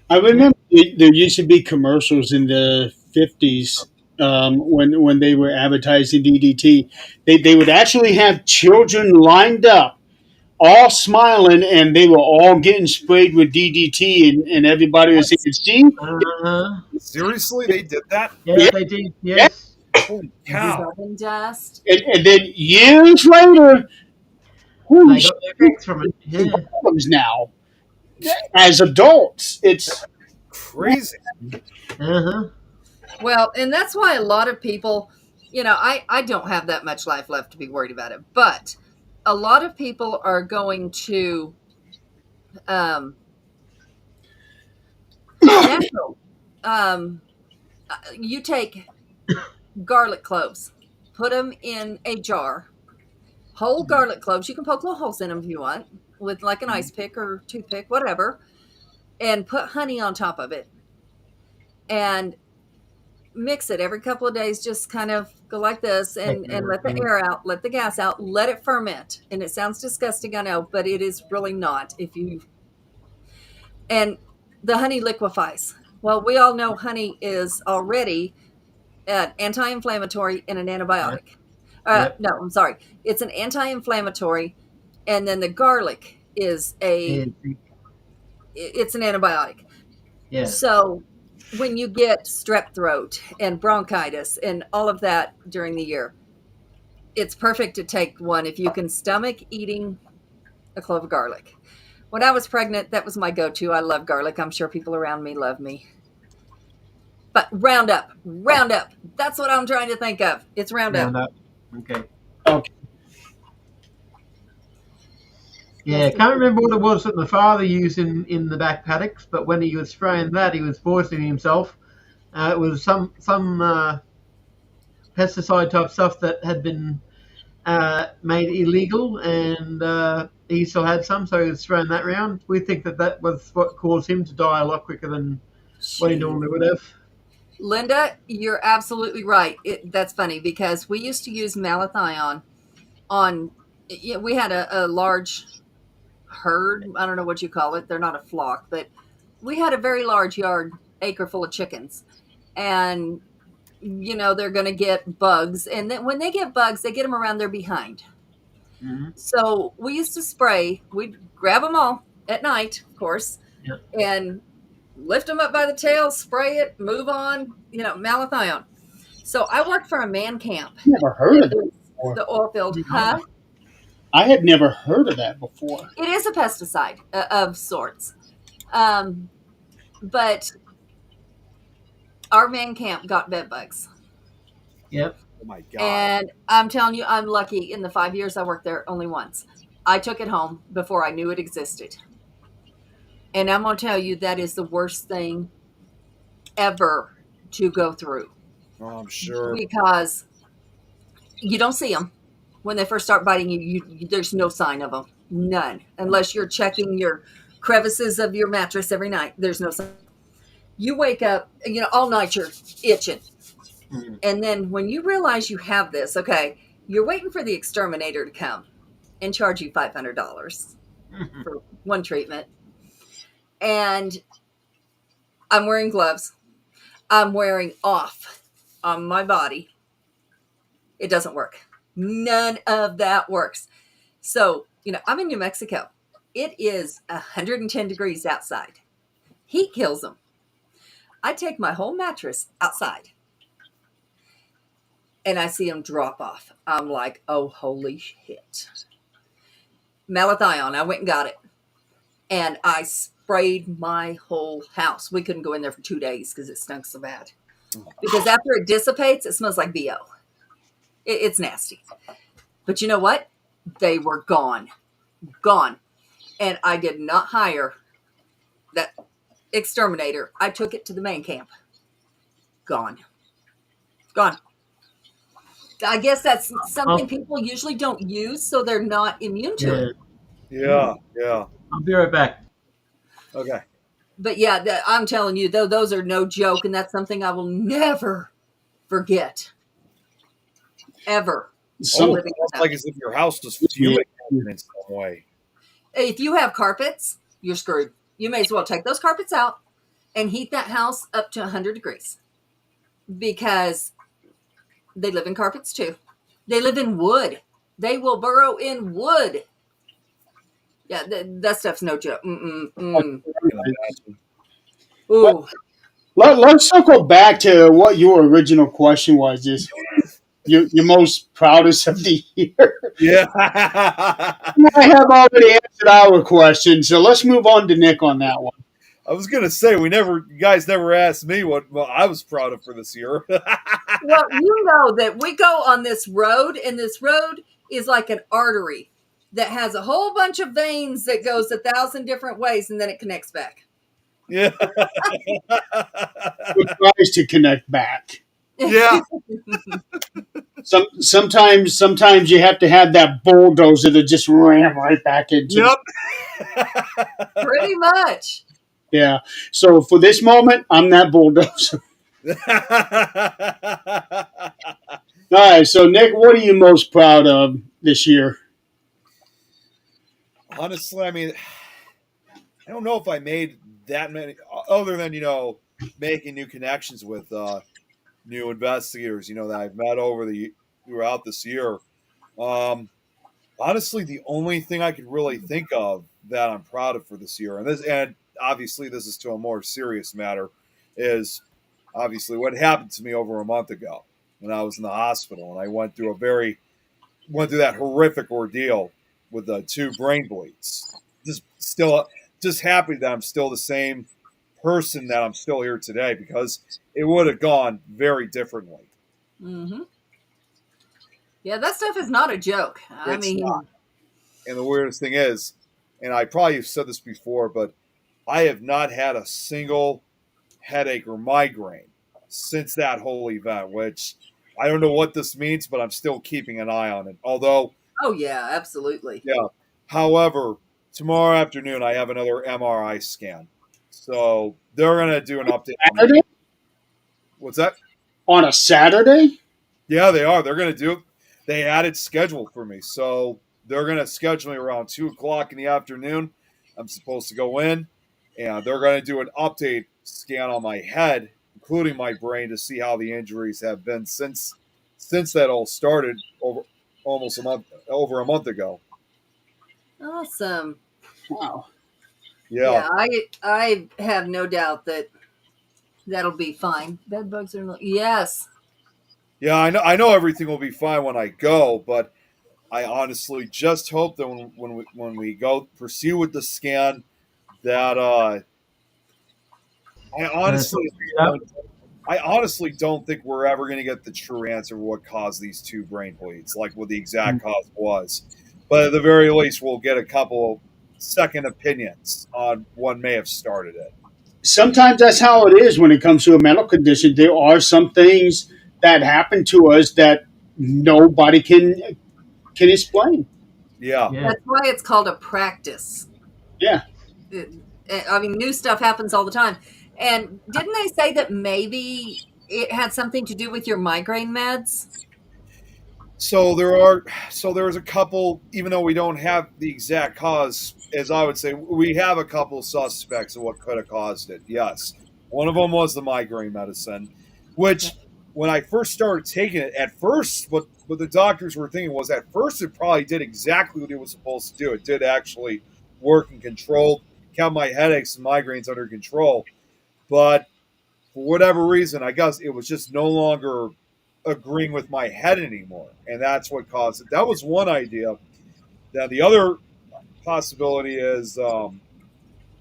I remember there used to be commercials in the 50s when they were advertising DDT. They would actually have children lined up, all smiling, and they were all getting sprayed with DDT, and everybody was saying, "See, Uh-huh. Seriously, they did that? Yes, yeah, they did. yeah." Yes. Holy cow! Southern dust. And then years later, holy They shit, got the effects from it. we Yeah. have problems now as adults. It's Crazy. Uh-huh. Well, and that's why a lot of people, I don't have that much life left to be worried about it, but a lot of people are going to um, natural. Um, you take garlic cloves, put them in a jar, whole garlic cloves. You can poke little holes in them if you want, with like an ice pick or toothpick, whatever, and put honey on top of it, and mix it every couple of days. Just kind of go like this, and let the air out, let the gas out, let it ferment. And it sounds disgusting, I know, but it is really not. And the honey liquefies. Well, we all know honey is already an anti-inflammatory and an antibiotic. Yep. No, I'm sorry, it's an anti-inflammatory, and then the garlic is Yeah. it's an antibiotic. Yeah. So when you get strep throat and bronchitis and all of that during the year, it's perfect to take one if you can stomach eating a clove of garlic. When I was pregnant, that was my go-to. I love garlic. I'm sure people around me love me. But Roundup, Roundup. That's what I'm trying to think of. It's Roundup. Round up. Okay. okay. Yeah, can't remember what it was that my father used in the back paddocks, but when he was spraying that, he was poisoning himself. It was some pesticide type stuff that had been made illegal, and he still had some, so he was spraying that round. We think that was what caused him to die a lot quicker than what he normally would have. Linda, you're absolutely right. That's funny because we used to use malathion on. We had a large herd. I don't know what you call it. They're not a flock, but we had a very large yard, acre full of chickens, and they're going to get bugs, and then when they get bugs, they get them around their behind. Mm-hmm. So we used to spray. We'd grab them all at night, of course, Yeah. and lift them up by the tail, spray it, move on. Malathion. So I worked for a man camp. Never heard of It that was before. the oil field. Huh? I had never heard of that before. It is a pesticide of sorts. But our man camp got bed bugs. Yep. Oh my god. And I'm telling you, I'm lucky. In the 5 years I worked there, only once. I took it home before I knew it existed. And I'm going to tell you, that is the worst thing ever to go through. Oh, I'm sure. Because you don't see them. When they first start biting you, there's no sign of them. None. Unless you're checking your crevices of your mattress every night. There's no sign. You wake up, all night you're itching. Mm-hmm. And then when you realize you have this, okay, you're waiting for the exterminator to come and charge you $500 for one treatment. and I'm wearing gloves. I'm wearing off on my body. It doesn't work. None of that works. So, I'm in New Mexico. It is 110 degrees outside. Heat kills them. I take my whole mattress outside and I see them drop off. I'm like, oh, holy shit. Malathion, I went and got it. And I sprayed my whole house. We couldn't go in there for 2 days because it stunk so bad. Because after it dissipates, it smells like BO. It's nasty. But you know what? They were gone. Gone. And I did not hire that exterminator. I took it to the main camp. Gone. Gone. I guess that's something people usually don't use, so they're not immune to it. Yeah. I'll be right back. Okay. But yeah, I'm telling you, though, those are no joke, and that's something I will never forget. Ever. It's like as if your house was fueling in some way. If you have carpets, you're screwed. You may as well take those carpets out and heat that house up to 100 degrees. Because they live in carpets too. They live in wood. They will burrow in wood. Yeah, that stuff's no joke. Ooh. Let's circle back to what your original question was. Is your most proudest of the year? Yeah. I have already answered our question, so let's move on to Nick on that one. I was gonna say you guys never asked me what I was proud of for this year. Well, you know that we go on this road, and this road is like an artery that has a whole bunch of veins that goes 1,000 different ways, and then it connects back. Yeah. It tries to connect back. Yeah. Sometimes you have to have that bulldozer to just ram right back into. Yep. Pretty much. Yeah. So for this moment, I'm that bulldozer. All right. So Nick, what are you most proud of this year? Honestly, I mean, I don't know if I made that many, other than making new connections with new investigators, that I've met throughout this year. Honestly, the only thing I could really think of that I'm proud of for this year, and obviously this is to a more serious matter, is obviously what happened to me over a month ago when I was in the hospital, and I went through that horrific ordeal with the 2 brain bleeds. Just happy that I'm still the same person, that I'm still here today, because it would have gone very differently. Mm-hmm. Yeah, that stuff is not a joke. I mean, not. And the weirdest thing is, and I probably have said this before, but I have not had a single headache or migraine since that whole event, which I don't know what this means, but I'm still keeping an eye on it. Although, oh yeah, absolutely. Yeah. However, tomorrow afternoon I have another MRI scan, so they're gonna do an update. Saturday? What's that? On a Saturday? Yeah, they are. They're gonna do it. They added schedule for me, so they're gonna schedule me around 2:00 in the afternoon. I'm supposed to go in, and they're gonna do an update scan on my head, including my brain, to see how the injuries have been since that all started over a month ago. Awesome. Wow. Yeah. I have no doubt that'll be fine. Bed bugs are yes. Yeah, I know everything will be fine when I go, but I honestly just hope that when we go proceed with the scan, that I honestly don't think we're ever going to get the true answer of what caused these 2 brain bleeds, like what the exact cause was. But at the very least, we'll get a couple second opinions on what may have started it. Sometimes that's how it is when it comes to a mental condition. There are some things that happen to us that nobody can explain. Yeah. That's why it's called a practice. Yeah. I mean, new stuff happens all the time. And didn't they say that maybe it had something to do with your migraine meds? So there's a couple, even though we don't have the exact cause, as I would say, we have a couple suspects of what could have caused it. Yes, one of them was the migraine medicine, which when I first started taking it, at first, what the doctors were thinking was at first it probably did exactly what it was supposed to do. It did actually work and control, kept my headaches and migraines under control, but for whatever reason, I guess it was just no longer agreeing with my head anymore, and that's what caused it. That was one idea. Now the other possibility is,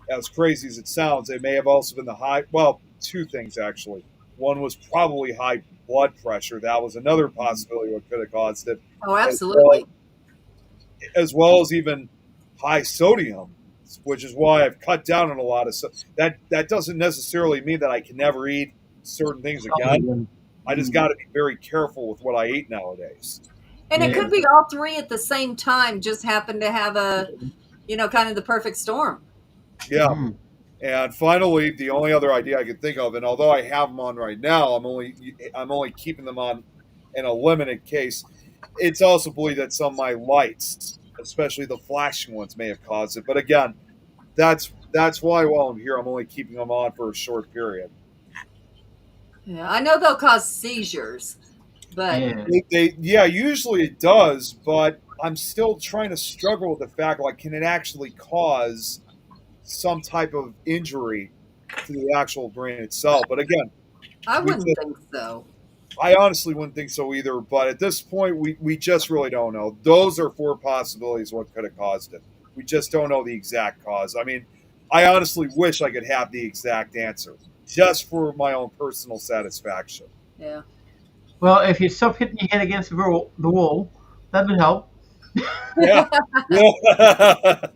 as crazy as it sounds, it may have also been the high. Well, two things actually. One was probably high blood pressure. That was another possibility what could have caused it, Oh, as well absolutely. as, well as even high sodium, which is why I've cut down on a lot of stuff. That doesn't necessarily mean that I can never eat certain things again. I just got to be very careful with what I eat nowadays. And it Yeah. could be all three at the same time, just happen to have a, kind of the perfect storm. Yeah. Mm. And finally, the only other idea I could think of, and although I have them on right now, I'm only keeping them on in a limited case. It's also believed that some of my lights, especially the flashing ones, may have caused it. But again, that's why while I'm here, I'm only keeping them on for a short period. Yeah, I know they'll cause seizures, but Yeah. Usually it does, but I'm still trying to struggle with the fact, like, can it actually cause some type of injury to the actual brain itself? But again, I we wouldn't just, think so. I honestly wouldn't think so either. But at this point, we just really don't know. Those are four possibilities what could have caused it. We just don't know the exact cause. I mean, I honestly wish I could have the exact answer just for my own personal satisfaction. Yeah. Well, if you stop hitting your head against the wall, that would help. Yeah. Yeah.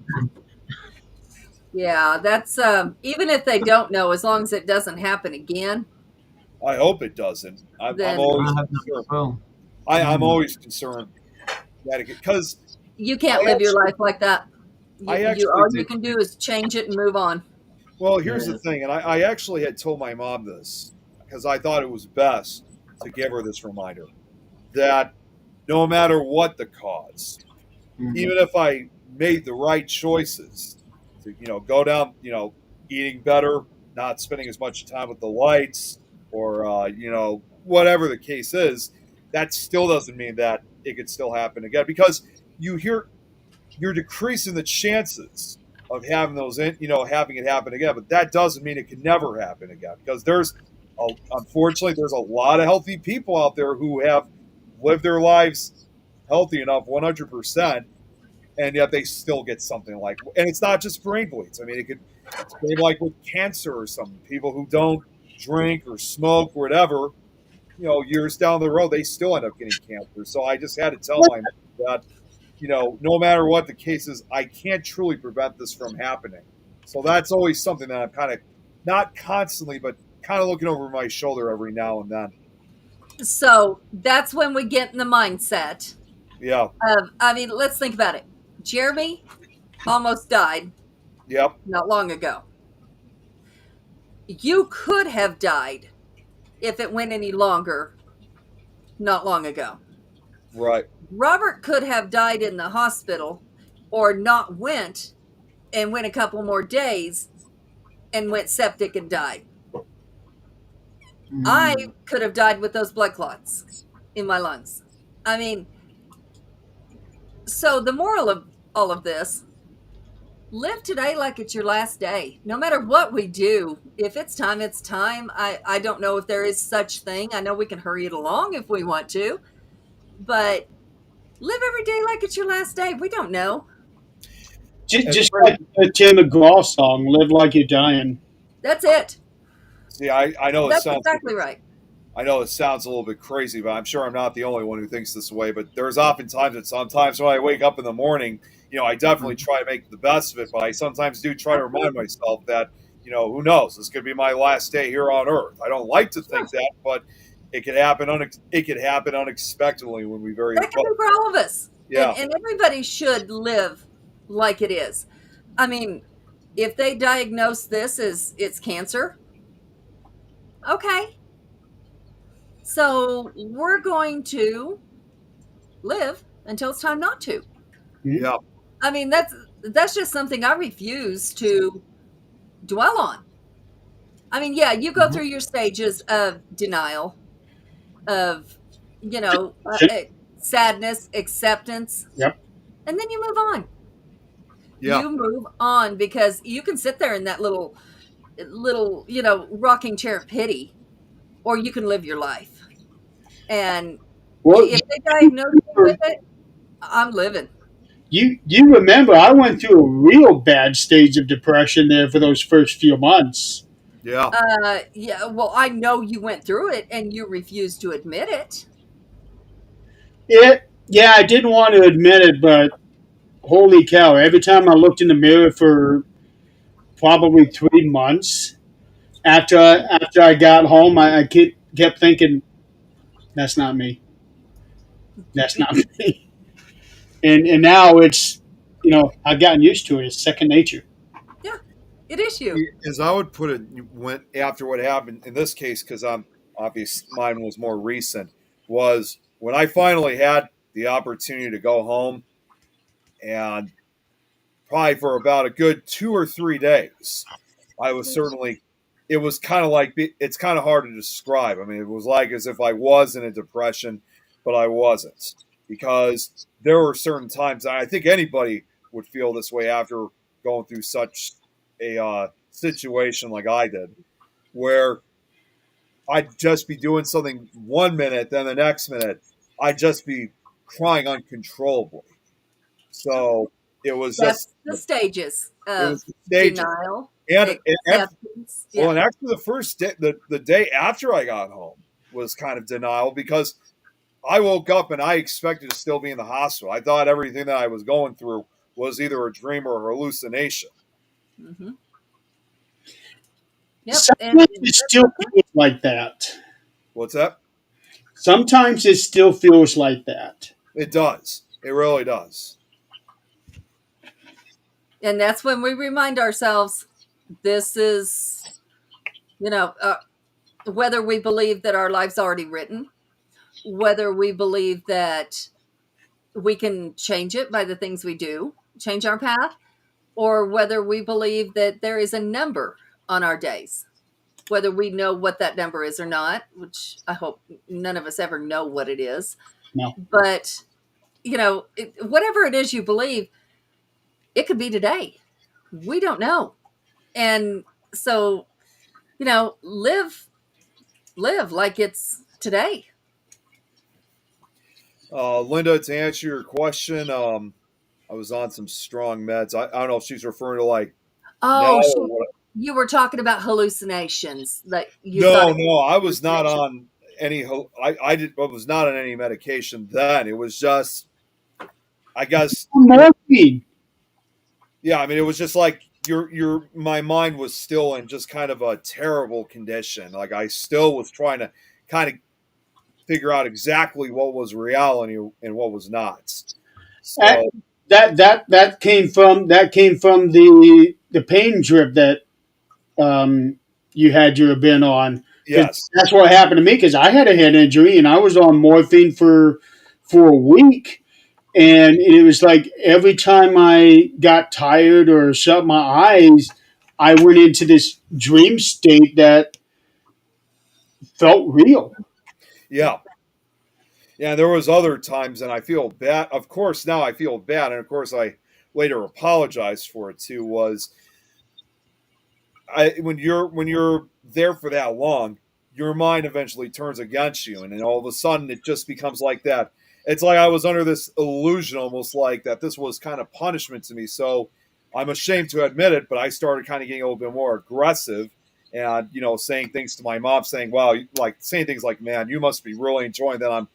Yeah, that's even if they don't know, as long as it doesn't happen again, I hope it doesn't. I'm then always I hope not concerned. as well. I'm always concerned that because you can't I live your actually, life like that. I actually All you did. can do is change it and move on. Well, here's Yeah. the thing, and I actually had told my mom this because I thought it was best to give her this reminder that no matter what the cause, Mhm. even if I made the right choices to, go down, eating better, not spending as much time with the lights, or, whatever the case is, that still doesn't mean that it could still happen again because you're decreasing the chances of having having it happen again. But that doesn't mean it can never happen again because unfortunately, there's a lot of healthy people out there who have lived their lives healthy enough 100%, and yet they still get something like, and it's not just brain bleeds. I mean, it's brain like with cancer or something. People who don't drink or smoke or whatever, years down the road, they still end up getting cancer. So I just had to tell my mom that, no matter what the case is, I can't truly prevent this from happening. So that's always something that I'm kind of, not constantly, but kind of looking over my shoulder every now and then. So that's when we get in the mindset Yeah. of, let's think about it. Jeremy almost died Yep. not long ago. You could have died if it went any longer not long ago. Right. Robert could have died in the hospital or not went and went a couple more days and went septic and died. Mhm. I could have died with those blood clots in my lungs. So the moral of all of this, live today like it's your last day. No matter what we do, if it's time, it's time. I don't know if there is such thing. I know we can hurry it along if we want to, but live every day like it's your last day. We don't know. Just like the Tim McGraw song, "Live Like You're Dying." That's it. See, I know it That's sounds exactly right. I know it sounds a little bit crazy, but I'm sure I'm not the only one who thinks this way. But there's oftentimes that sometimes when I wake up in the morning, I definitely try to make the best of it. But I sometimes do try to remind myself that, who knows, this could be my last day here on Earth. I don't like to think that, but it could happen. It could happen unexpectedly when we very. That can be for all of us. Yeah. And everybody should live like it is. If they diagnose this as it's cancer, okay. So we're going to live until it's time not to. Yeah. I mean, that's just something I refuse to dwell on. I mean, yeah, you go Mhm. through your stages of denial, of you know, sadness, acceptance, Yep. and then you move on. Yeah. You move on because you can sit there in that little, rocking chair of pity, or you can live your life. And Well, if they diagnose me with it, I'm living. you remember I went through a real bad stage of depression there for those first few months. Yeah. Yeah, well, I know you went through it and you refused to admit it. Yeah, I didn't want to admit it, but holy cow! Every time I looked in the mirror for probably 3 months after I got home, I kept thinking, "That's not me. That's not me." And now it's I've gotten used to it. It's second nature. Yeah, it is you. As I would put it, went after what happened in this case, because I'm obvious mine was more recent, was when I finally had the opportunity to go home, and probably for about a good 2 or 3 days, I was certainly, it was kind of like, it's kind of hard to describe. I mean, it was like as if I was in a depression, but I wasn't, because there were certain times, and I think anybody would feel this way after going through such a situation like I did, where I'd just be doing something 1 minute, then the next minute, I'd just be crying uncontrollably. So it was That's just, the stages it of was the stages. denial, And acceptance. well, Yeah. and actually, the first day, the day after I got home was kind of denial, because I woke up and I expected to still be in the hospital. I thought everything that I was going through was either a dream or a hallucination. Hmm. Yep. And Sometimes it that's still okay. feels like that. What's that? Sometimes it still feels like that. It does. It really does. And that's when we remind ourselves this is, you know, whether we believe that our life's already written, whether we believe that we can change it by the things we do, change our path, or whether we believe that there is a number on our days, whether we know what that number is or not, which I hope none of us ever know what it is. No. But, whatever it is you believe, it could be today. We don't know. And so, live like it's today. Linda, to answer your question, I was on some strong meds. I don't know if she's referring to like now Oh, or what. you were talking about hallucinations that you thought No, it no, I was not was on any. I was not on any medication then. It was just, I guess, Morphine. yeah. I mean, it was just like my mind was still in just kind of a terrible condition. Like I still was trying to kind of figure out exactly what was reality and what was not. That So that came from the pain drip that you had your been on. Because yes, that's what happened to me. Because I had a head injury and I was on morphine for a week, and it was like every time I got tired or shut my eyes, I went into this dream state that felt real. yeah. Yeah, there was other times, and I feel bad. Of course, now I feel bad, and of course, I later apologized for it too. Was when you're there for that long, your mind eventually turns against you, and then all of a sudden, it just becomes like that. It's like I was under this illusion, almost like that this was kind of punishment to me. So I'm ashamed to admit it, but I started kind of getting a little bit more aggressive, and saying things to my mom, saying, "Wow," like saying things like, "Man, you must be really enjoying that I'm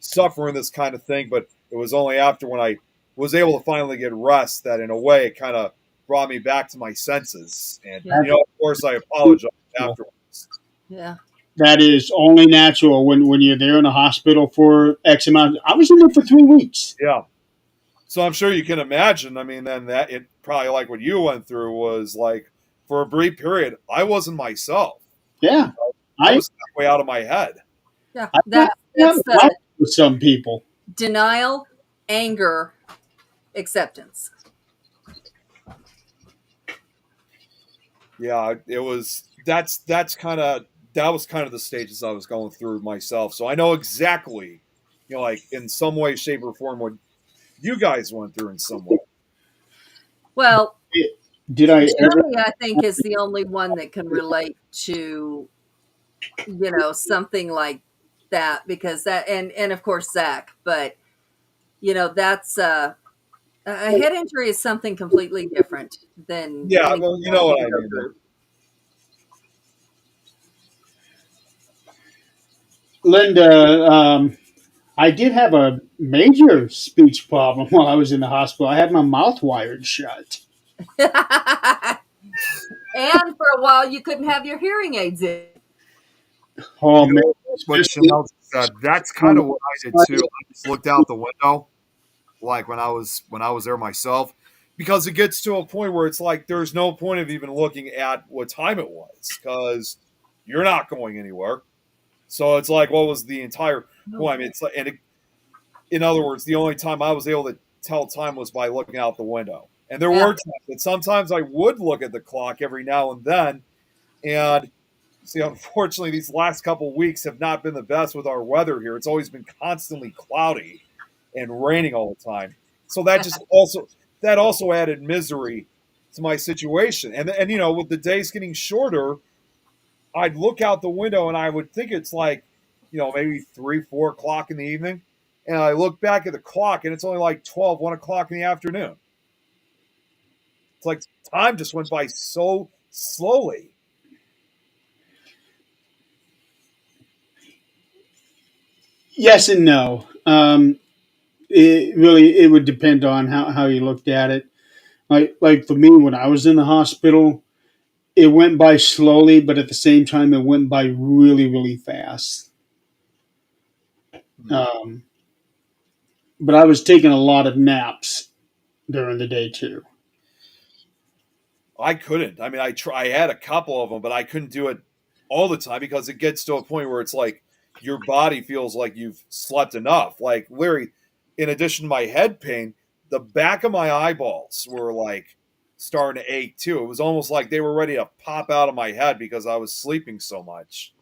suffering this kind of thing." But it was only after when I was able to finally get rest that, in a way, it kind of brought me back to my senses. And Yeah. of course, I apologized afterwards. Yeah. That is only natural when you're there in a hospital for X amount. I was in there for 3 weeks. Yeah. So I'm sure you can imagine. I mean, then that it probably like what you went through was like for a brief period, I wasn't myself. Yeah, I I was halfway out of my head. Yeah. I That's have the with some people. Denial, anger, acceptance. Yeah, it was. That's kind of that was kind of the stages I was going through myself. So I know exactly, like in some way, shape, or form, what you guys went through in some way. Well, Did I ever? Shelly, I think, is the only one that can relate to, something like that, because that, and of course Zach, but that's a head injury is something completely different than Yeah, anything well, you else know you what can I go mean. through. Linda, I did have a major speech problem while I was in the hospital. I had my mouth wired shut. And for a while, you couldn't have your hearing aids in. Oh You man, know what especially Chanel said. That's kind on of what I did too. I just looked out the window, like when I was there myself, because it gets to a point where it's like there's no point of even looking at what time it was because you're not going anywhere. So it's like, what was the entire point? I mean, it's like, in other words, the only time I was able to tell time was by looking out the window. And there Yeah. were times that sometimes I would look at the clock every now and then. And see, unfortunately, these last couple of weeks have not been the best with our weather here. It's always been constantly cloudy and raining all the time. So that also added misery to my situation. And with the days getting shorter, I'd look out the window and I would think it's like, maybe 3, 4 o'clock in the evening. And I look back at the clock and it's only like 12, 1 o'clock in the afternoon. It's like time just went by so slowly. yes and no. It would depend on how you looked at it. Like for me, when I was in the hospital, it went by slowly, but at the same time, it went by really, really fast. Um, but I was taking a lot of naps during the day too. I couldn't. I mean, I had a couple of them, but I couldn't do it all the time because it gets to a point where it's like your body feels like you've slept enough. Like Larry, in addition to my head pain, the back of my eyeballs were like starting to ache too. It was almost like they were ready to pop out of my head because I was sleeping so much.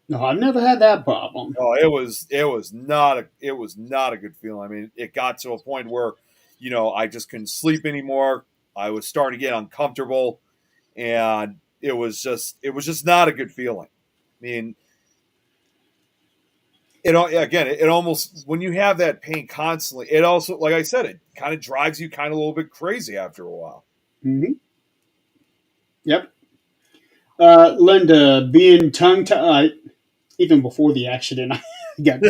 No, I've never had that problem. Oh, it was not a good feeling. I mean, it got to a point where, I just couldn't sleep anymore. I was starting to get uncomfortable, and it was just not a good feeling. I mean, it almost when you have that pain constantly, it also, like I said, it kind of drives you kind of a little bit crazy after a while. Hmm. Yep. Linda, being tongue tied, even before the accident, I got.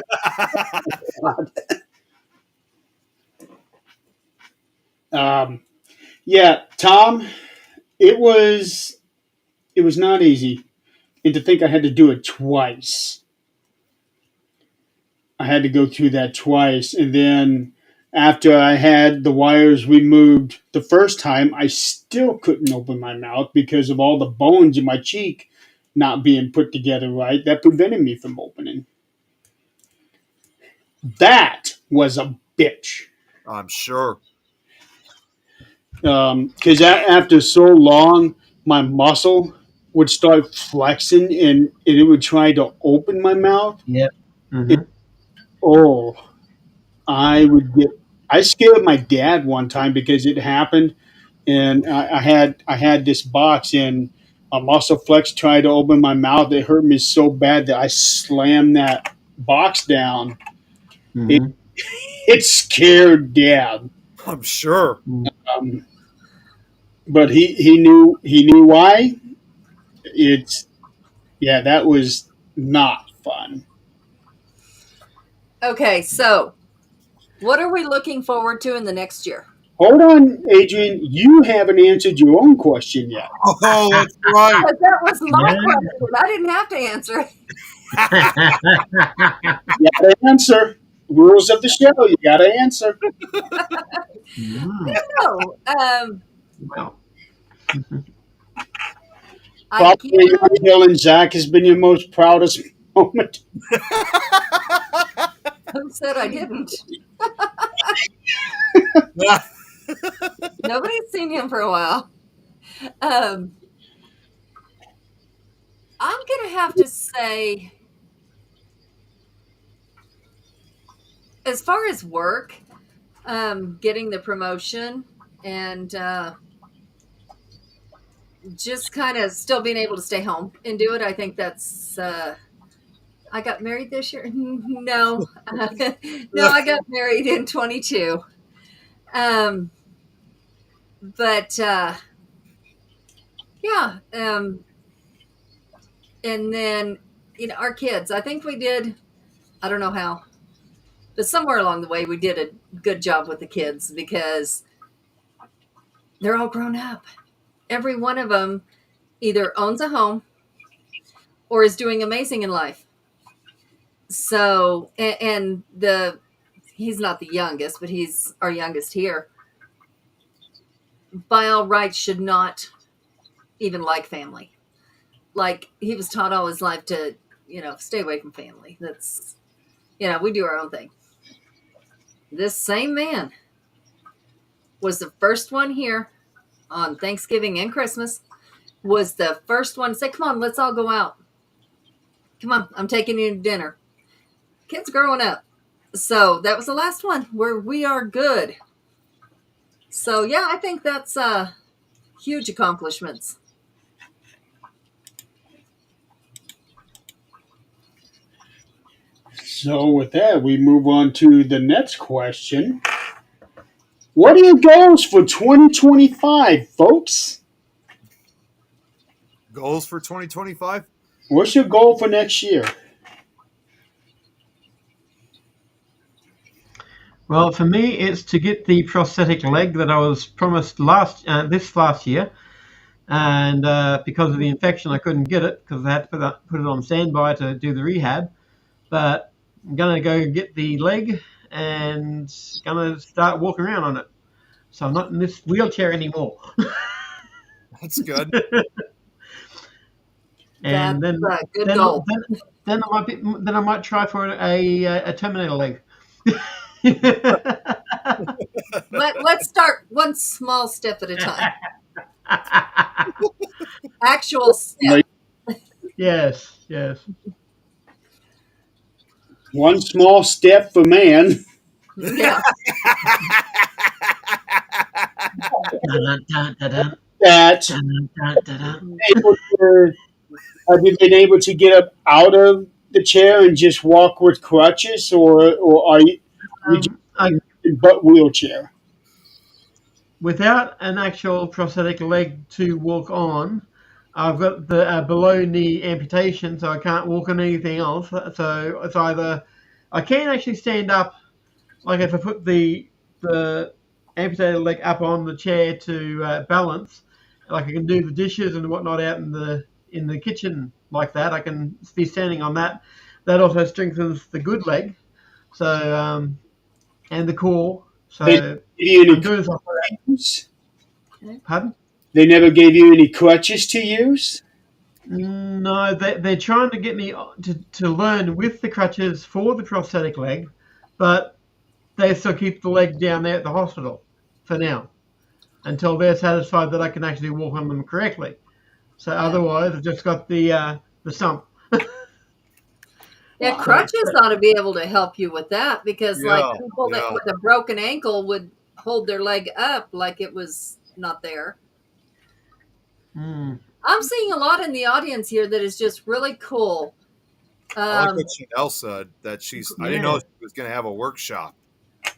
Um, yeah, Tom, it was it was not easy, and to think I had to do it twice. I had to go through that twice, and then after I had the wires removed the first time, I still couldn't open my mouth because of all the bones in my cheek not being put together right. That prevented me from opening. That was a bitch. I'm sure. Because after so long, my muscle would start flexing and it would try to open my mouth. Yep. And, oh, I would get. I scared my dad one time because it happened, and I had this box and a muscle flex tried to open my mouth. It hurt me so bad that I slammed that box down. It, Mm-hmm. it scared dad. I'm sure. Um, but he knew why. It's yeah, that was not fun. Okay, so what are we looking forward to in the next year? Hold on, Adrian. You haven't answered your own question yet. Oh, that's right. Because that was my Yeah. question. I didn't have to answer it. You gotta answer. Rules of the show. You gotta answer. No, Well, I Probably Young Hill and Zach has been your most proudest moment. Who said I didn't? Nobody's seen him for a while. Um, I'm gonna have to say, as far as work, getting the promotion and just kind of still being able to stay home and do it. I think that's. I got married this year. No, no, I got married in 22. Um, but yeah, and then our kids. I think we did. I don't know how, but somewhere along the way we did a good job with the kids because they're all grown up. Every one of them either owns a home or is doing amazing in life. So, and he's not the youngest, but he's our youngest here. By all rights, should not even like family. Like he was taught all his life to, stay away from family. That's, we do our own thing. This same man was the first one here on Thanksgiving and Christmas, was the first one to say, come on, let's all go out. Come on, I'm taking you to dinner. Kids growing up. So that was the last one where we are good. So yeah, I think that's huge accomplishments. So with that, we move on to the next question. What are your goals for 2025, folks? Goals for 2025? What's your goal for next year? Well, for me, it's to get the prosthetic leg that I was promised this last year, and because of the infection, I couldn't get it because I had to put it on standby to do the rehab. But I'm gonna go get the leg and gonna start walking around on it. So I'm not in this wheelchair anymore. That's good. And That's then, a good then, goal. then I might try for a Terminator leg. Let's start one small step at a time. Actual step. Yes. One small step for man. Yeah. That have you been able to get up out of the chair and just walk with crutches, or are you in but wheelchair? Without an actual prosthetic leg to walk on, I've got the below knee amputation, so I can't walk on anything else. So it's either I can actually stand up, like if I put the amputated leg up on the chair to balance, like I can do the dishes and whatnot out in the kitchen like that. I can be standing on that. That also strengthens the good leg, so and the core. So They give you I'm any doing stuff like crutches? that. Pardon? They never gave you any crutches to use? No, they're trying to get me to learn with the crutches for the prosthetic leg, but they still keep the leg down there at the hospital for now until they're satisfied that I can actually walk on them correctly. So otherwise, I've just got the stump. Yeah, crutches ought to be able to help you with that because, like, people that with a broken ankle would hold their leg up like it was not there. I'm seeing a lot in the audience here that is just really cool. I like what Chanel said, that I didn't know she was going to have a workshop.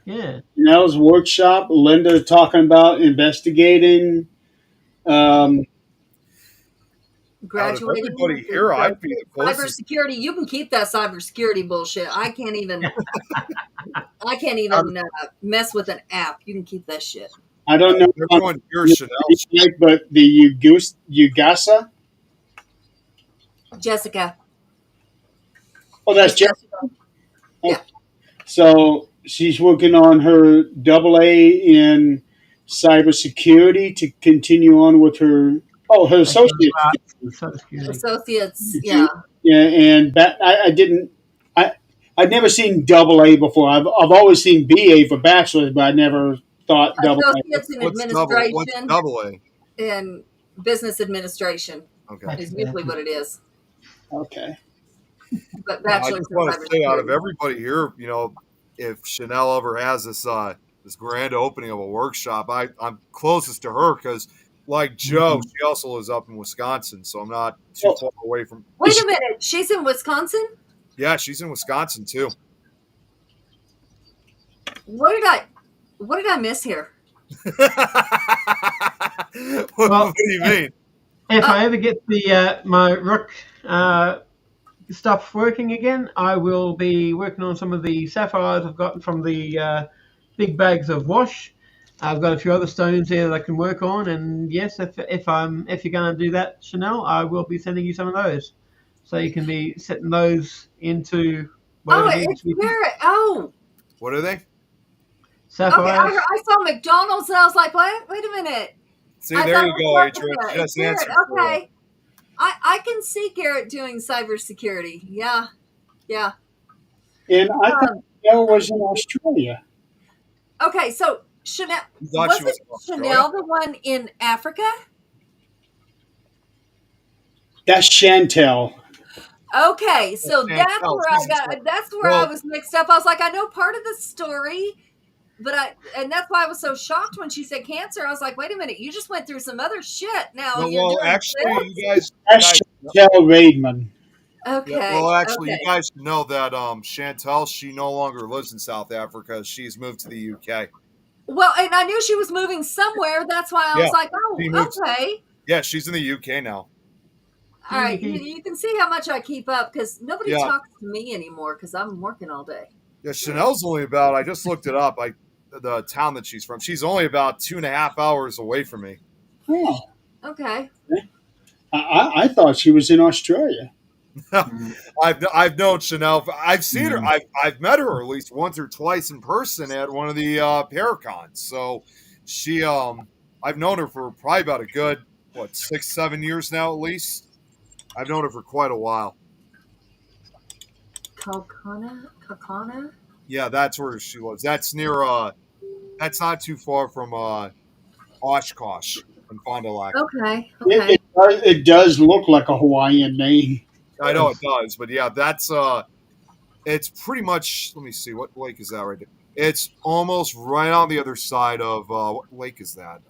Yeah. Chanel's workshop, Linda talking about investigating. Graduating. Everybody here, I'd be the closest. Cybersecurity. You can keep that cybersecurity bullshit. I can't even mess with an app. You can keep that shit. I don't know. Everyone here, Chanel. But the Ugasa? Jessica. Oh, that's Jessica. Yeah. So she's working on her AA in cybersecurity to continue on with her associate. Associates, yeah. Yeah, and I I'd never seen double A before. I've always seen BA for bachelor's, but I never thought double A. Associates in What's administration double A? and business administration Okay. is usually what it is. Okay. But I bachelor's just in want to say, out of cybersecurity. everybody here, if Chanel ever has this grand opening of a workshop, I'm closest to her because, like Joe, she also lives up in Wisconsin, so I'm not too far away from. Wait a minute, she's in Wisconsin? Yeah, she's in Wisconsin too. What did I miss here? What do you mean? If I ever get the my rock stuff working again, I will be working on some of the sapphires I've gotten from the big bags of wash. I've got a few other stones there that I can work on, and yes, if you're going to do that, Chanel, I will be sending you some of those, so you can be setting those into whatever needs It's to be where oh. What are they? Okay, sapphires. I saw McDonald's and I was like, wait a minute. See, I there thought you it go, was Adrian. Garrett. Just Garrett, answered. okay. I can see Garrett doing cybersecurity. Yeah. And I thought Chanel was in Australia. Okay, so Chanel You thought she was wasn't in Australia? Chanel the one in Africa? That's Chantel. Okay, so Chantel, that's where I was mixed up. I was like, I know part of the story, and that's why I was so shocked when she said cancer. I was like, wait a minute, you just went through some other shit. Now you're Well, doing actually, this? you guys. That's Chantel Raidman. Okay. Yeah, well, actually, okay. you guys should know that Chantel, she no longer lives in South Africa. She's moved to the UK. Well, and I knew she was moving somewhere. That's why I was like, she oh, moved- okay. Yeah, she's in the UK now. All right, you can see how much I keep up because nobody talks to me anymore because I'm working all day. Yeah, Chanel's only about, I just looked it up, the town that she's from. She's only about 2.5 hours away from me. Oh, Okay. I thought she was in Australia. I've known Chanel. I've seen her. I've met her at least once or twice in person at one of the Paracons. So she, I've known her for probably about a good 6-7 years now at least. I've known her for quite a while. Kakana? Yeah, that's where she lives. That's near. That's not too far from Oshkosh in Fond du Lac. Okay. It does look like a Hawaiian name. I know it does, but yeah, that's it's pretty much. Let me see, what lake is that right there? It's almost right on the other side of what lake is that?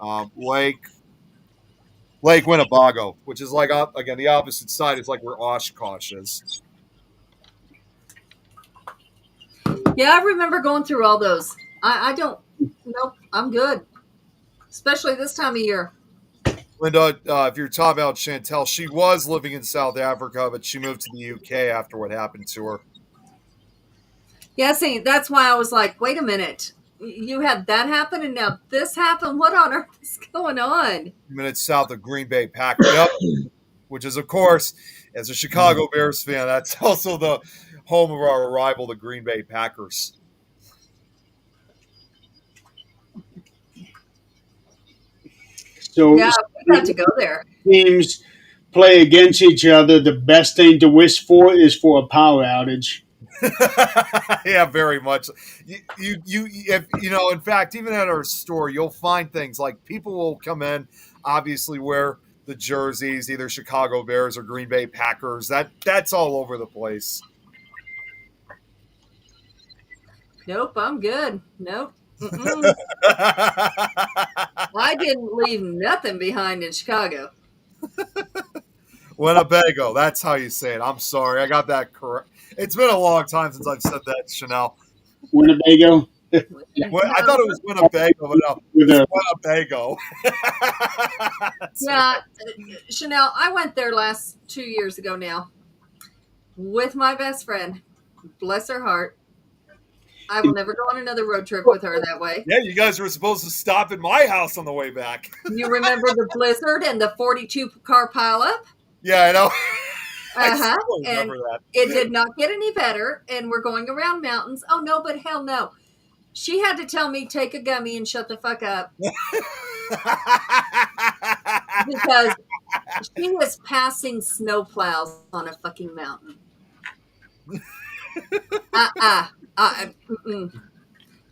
Lake Winnebago, which is like again the opposite side is like where Oshkosh is. Yeah, I remember going through all those. I don't. Nope, I'm good. Especially this time of year. Linda, if you're talking about Chantel, she was living in South Africa, but she moved to the UK after what happened to her. Yeah, see, that's why I was like, wait a minute. You had that happen and now this happened? What on earth is going on? Minutes south of Green Bay Packers, which is, of course, as a Chicago Bears fan, that's also the home of our rival, the Green Bay Packers. So yeah, we got to go there. Teams play against each other. The best thing to wish for is for a power outage. Yeah, very much. In fact, even at our store, you'll find things like people will come in, obviously wear the jerseys, either Chicago Bears or Green Bay Packers. That's all over the place. Nope, I'm good. Nope. I didn't leave nothing behind in Chicago. Winnebago, that's how you say it. I'm sorry, I got that correct. It's been a long time since I've said that, Chanel. Winnebago. I thought it was Winnebago, but no, it's Winnebago. Yeah, Chanel, I went there 2 years ago now with my best friend. Bless her heart. I will never go on another road trip with her that way. Yeah, you guys were supposed to stop at my house on the way back. You remember the blizzard and the 42 car pileup? Yeah, I know. I Uh-huh. still remember And that. it did not get any better, and we're going around mountains. Oh, no, but hell no. She had to tell me, take a gummy and shut the fuck up. Because she was passing snowplows on a fucking mountain. Uh-uh. Mm-mm.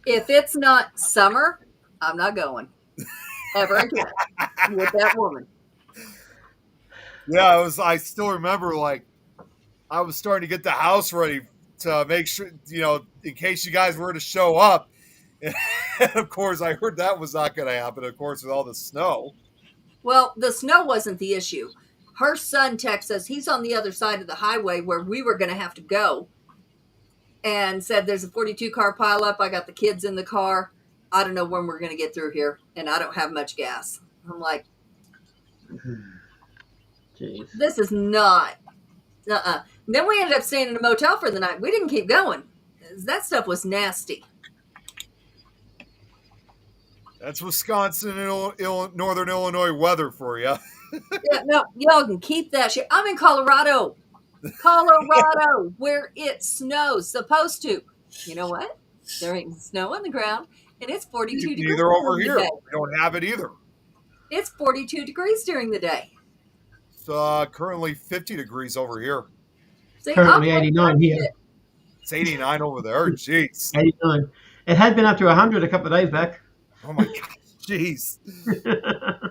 If it's not summer, I'm not going ever again with that woman. Yeah, it was. I still remember, like, I was starting to get the house ready to make sure, in case you guys were to show up. And of course, I heard that was not going to happen. Of course, with all the snow. Well, the snow wasn't the issue. Her son texts us. He's on the other side of the highway where we were going to have to go, and said there's a 42 car pileup. I got the kids in the car. I don't know when we're going to get through here, and I don't have much gas. I'm like, Jeez. this is not. Then we ended up staying in a motel for the night. We didn't keep going. That stuff was nasty. That's Wisconsin and Northern Illinois weather for you. Yeah, no, y'all can keep that shit. I'm in Colorado, where it snows. Supposed to. You know what? There ain't snow on the ground, and it's 42 degrees. Neither over during here. the day. We don't have it either. It's 42 degrees during the day. It's currently 50 degrees over here. See, Currently I'm 89 here. It's 89 over there. Jeez. 89. It had been up to 100 a couple of days back. Oh my God. Jeez.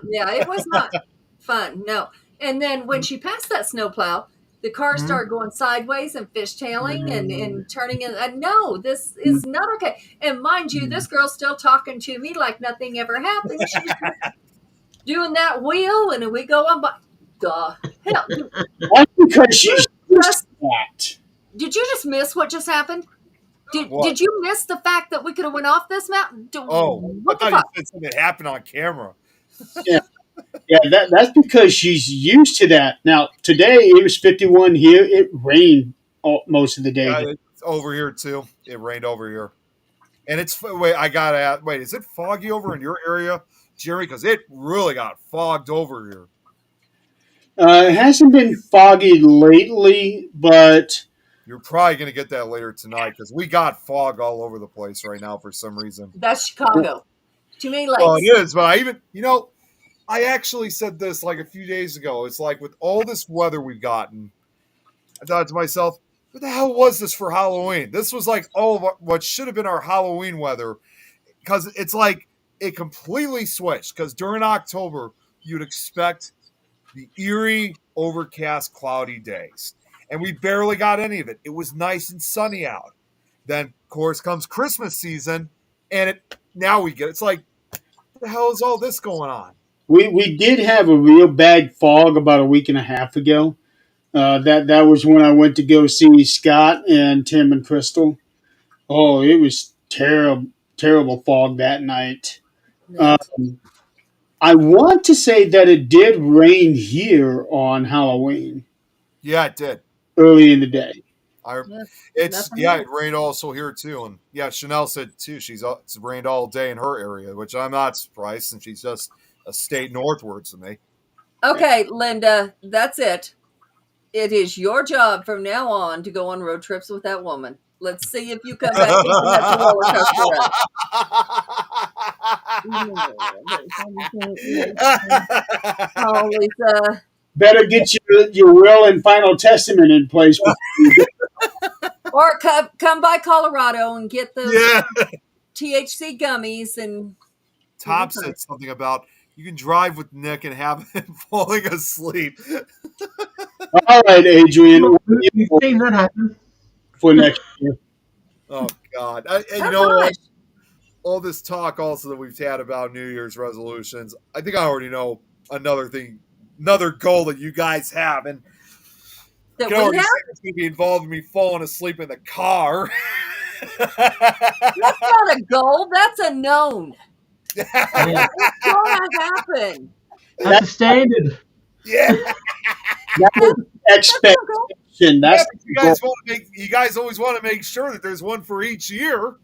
Yeah, it was not fun. No. And then when she passed that snowplow, the car started going sideways and fishtailing and turning in. No, this is not okay. And mind you, this girl's still talking to me like nothing ever happened. She's doing that wheel, and we go on by. The hell. That's because she's used to that. Did you just miss what just happened? What? Did you miss the fact that we could have went off this mountain? Oh, I What the thought you fuck? said something happened on camera. Yeah, that's because she's used to that. Now, today it was 51 here. It rained most of the day. It's over here too. It rained over here. And it's, wait, I got to ask, wait, is it foggy over in your area, Jerry? Because it really got fogged over here. It hasn't been foggy lately, but You're probably going to get that later tonight because we got fog all over the place right now for some reason. That's Chicago. Too many lakes. Well, it is, but I actually said this like a few days ago. It's like with all this weather we've gotten, I thought to myself, what the hell was this for Halloween? This was like all of what should have been our Halloween weather because it's like it completely switched because during October, you'd expect the eerie, overcast, cloudy days. And we barely got any of it. It was nice and sunny out. Then, of course, comes Christmas season, and now we get it's like, what the hell is all this going on? we did have a real bad fog about a week and a half ago. That was when I went to go see Scott and Tim and Crystal. Oh, it was terrible fog that night. Um, I want to say that it did rain here on Halloween Yeah, it did. early in the day. It rained also here too, and yeah, Chanel said too. It's rained all day in her area, which I'm not surprised since she's just a state northwards of me. Okay, Linda, that's it. It is your job from now on to go on road trips with that woman. Let's see if you come back thinking that's a roller coaster ride. Oh, Lisa. Better get your will and final testament in place. Or come by Colorado and get the Yeah. THC gummies and Top said something about you can drive with Nick and have him falling asleep. All right, Adrian, We've seen that happen. for next year. Oh God! And you know what? All this talk also that we've had about New Year's resolutions. I think I already know another goal that you guys have, and that you can already we have. see it's going to be involved in me falling asleep in the car. That's not a goal. That's a known. Yeah. It's gonna happen. That's a standard. Yeah. That's expectation. That's You guys always want to make sure that there's one for each year.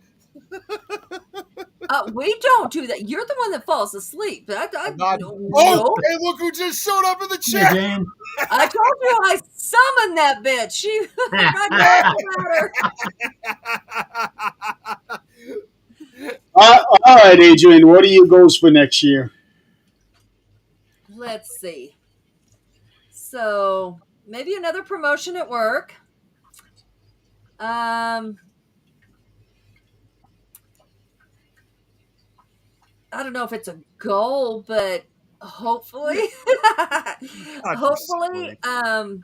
We don't do that. You're the one that falls asleep. No. Hey, look who just showed up in the Yeah, chat. Jan. I told you I summoned that bitch. She I all right, Adrian. What are your goals for next year? Let's see. So maybe another promotion at work. I don't know if it's a goal, but hopefully, Not hopefully, necessarily.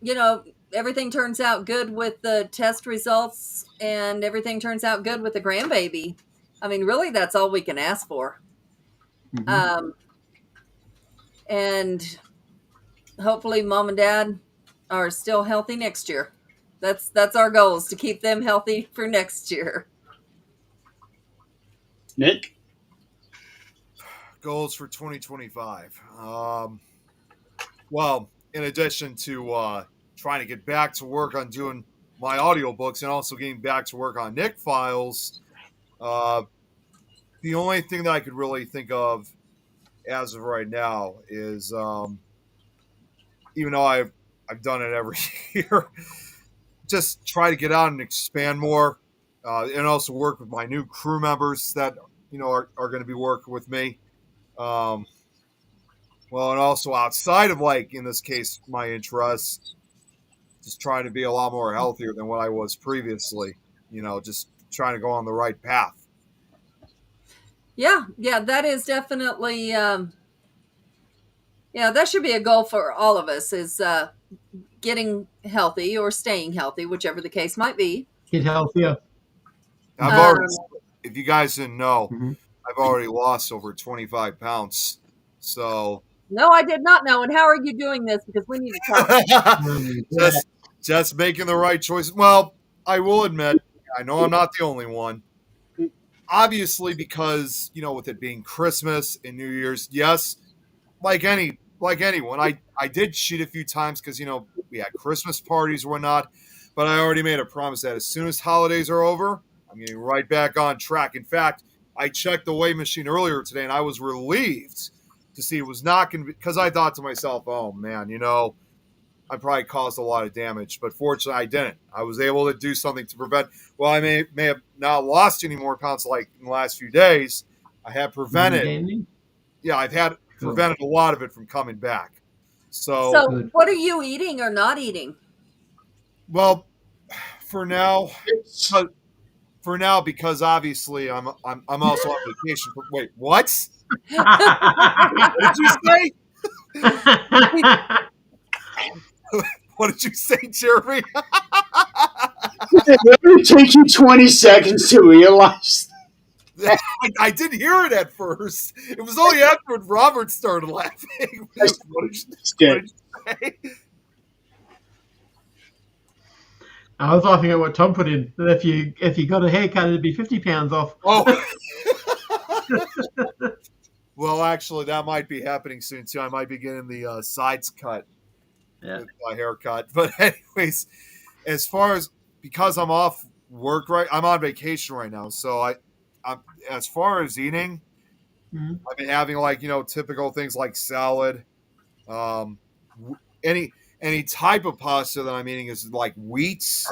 you know, everything turns out good with the test results and everything turns out good with the grandbaby. I mean, really, that's all we can ask for. Mhm. And hopefully, mom and dad are still healthy next year. That's our goal, is to keep them healthy for next year. Nick? Goals for 2025. Well, in addition to trying to get back to work on doing my audiobooks and also getting back to work on Nick Files, the only thing that I could really think of as of right now is, even though I've done it every year, just try to get out and expand more, and also work with my new crew members that are going to be working with me. Well, and also outside of, like, in this case, my interests, just trying to be a lot more healthier than what I was previously. Just trying to go on the right path. Yeah, that is definitely, yeah, that should be a goal for all of us, is getting healthy or staying healthy, whichever the case might be. Get healthier. I've Um, already, if you guys didn't know, Mhm. I've already lost over 25 pounds. So No, I did not know. And how are you doing this? Because we need to talk. Yeah. just making the right choice. Well, I will admit, I know I'm not the only one. Obviously, because with it being Christmas and New Year's, yes, like anyone, I did cheat a few times because we had Christmas parties or whatnot. But I already made a promise that as soon as holidays are over, I'm getting right back on track. In fact, I checked the weigh machine earlier today, and I was relieved to see it was not going to be, because I thought to myself, oh man, I probably caused a lot of damage, but fortunately I didn't. I was able to do something to prevent. Well, I may have not lost any more pounds like in the last few days. I have prevented. Gaining? Yeah, I've had prevented a lot of it from coming back. So Good. What are you eating or not eating? well, for now, because obviously I'm also on vacation. Wait, what? What did you say? What did you say, Jeremy? It would take you 20 seconds to realize. I didn't hear it at first. It was only after Robert started laughing. What did you say? I was laughing at what Tom put in. That if you got a haircut, it'd be 50 pounds off. Oh. Well, actually, that might be happening soon too. I might be getting the sides cut with my haircut. But anyways, as far as, because I'm off work, I'm on vacation right now. So I'm as far as eating, Mhm. I've been having, like, typical things like salad. Any type of pasta that I'm eating is like wheats.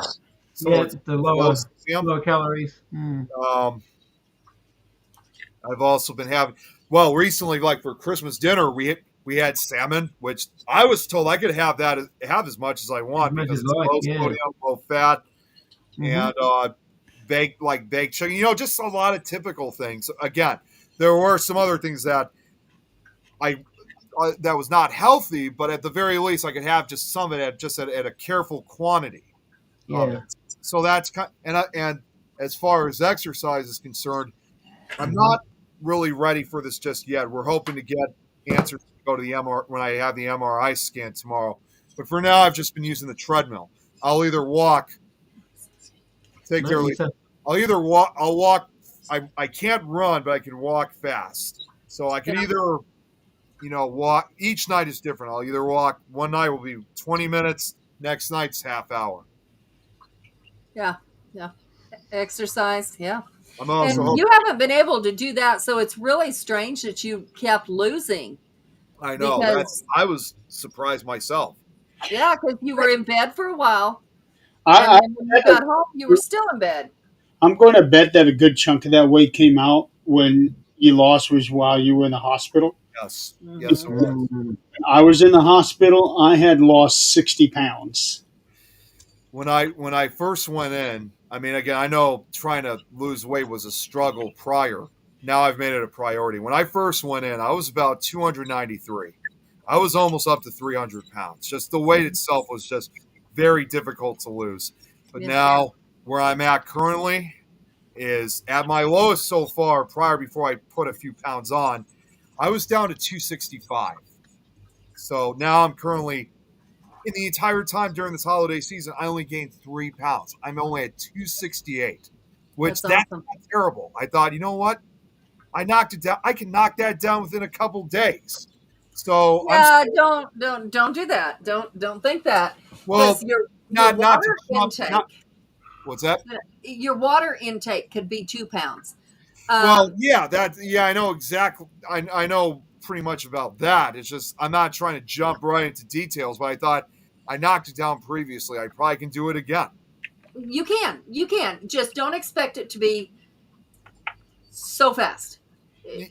So Yeah, it's the lower calcium. calories. I've also been having, well, recently, like for Christmas dinner, we had salmon, which I was told I could have as much as I want, As much because as it's I like, low yeah. sodium, low fat, Mhm. and baked chicken. Just a lot of typical things. Again, there were some other things that that was not healthy, but at the very least, I could have just some of it at a careful quantity of Yeah. it. So that's and as far as exercise is concerned, I'm not really ready for this just yet. We're hoping to get answers to go to the MRI when I have the MRI scan tomorrow. But for now, I've just been using the treadmill. I'll either walk. Take care. I'll either walk. I'll walk. I can't run, but I can walk fast. So I can either, walk. Each night is different. I'll either walk. One night will be 20 minutes. Next night's half hour. Yeah. Exercise. Yeah. I'm also And you haven't been able to do that, so it's really strange that you kept losing. I know. Because, I was surprised myself. yeah, because you were in bed for a while, I, and then when you got home, you were still in bed. I'm going to bet that a good chunk of that weight came out when you lost was while you were in the hospital. Yes. Mhm. Yes, it was. When I was in the hospital, I had lost 60 pounds. when I first went in, I mean, again, I know trying to lose weight was a struggle prior. Now I've made it a priority. When I first went in, I was about 293. I was almost up to 300 pounds. Just the weight itself was just very difficult to lose. But Yeah. now where I'm at currently is at my lowest so far before I put a few pounds on, I was down to 265. So now I'm currently, in the entire time during this holiday season, I only gained 3 pounds. I'm only at 268, which That's awesome. not terrible. I thought, you know what? I knocked it down. I can knock that down within a couple days. So Yeah, don't do that. Don't think that. well, 'Cause your not to water jump. intake, What's that? your water intake could be 2 pounds. Well, yeah, I know exactly. I know pretty much about that. It's just I'm not trying to jump right into details, but I thought I knocked it down previously. I probably can do it again. You can. Just don't expect it to be so fast.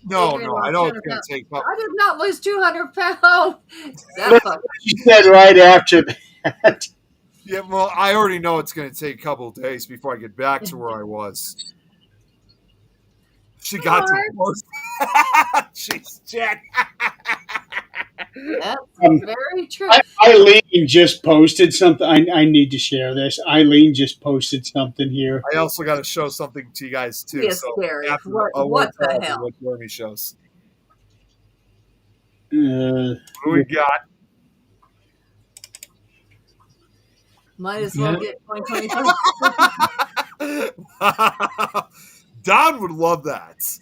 No, Adrian no, lost I know 200 it's going pounds. to take. I did not lose 200 pounds. That Look, fuck. she said right after that. Yeah, well, I already know it's going to take a couple of days before I get back to where I was. She got divorced. Jeez, Jen. That's very true. Eileen just posted something. I need to share this. Eileen just posted something here. I also got to show something to you guys too. Yes, So scary. after What the pause of hell? what Jeremy shows. Uh, What do we got? Might as well get 2023. Don would love that.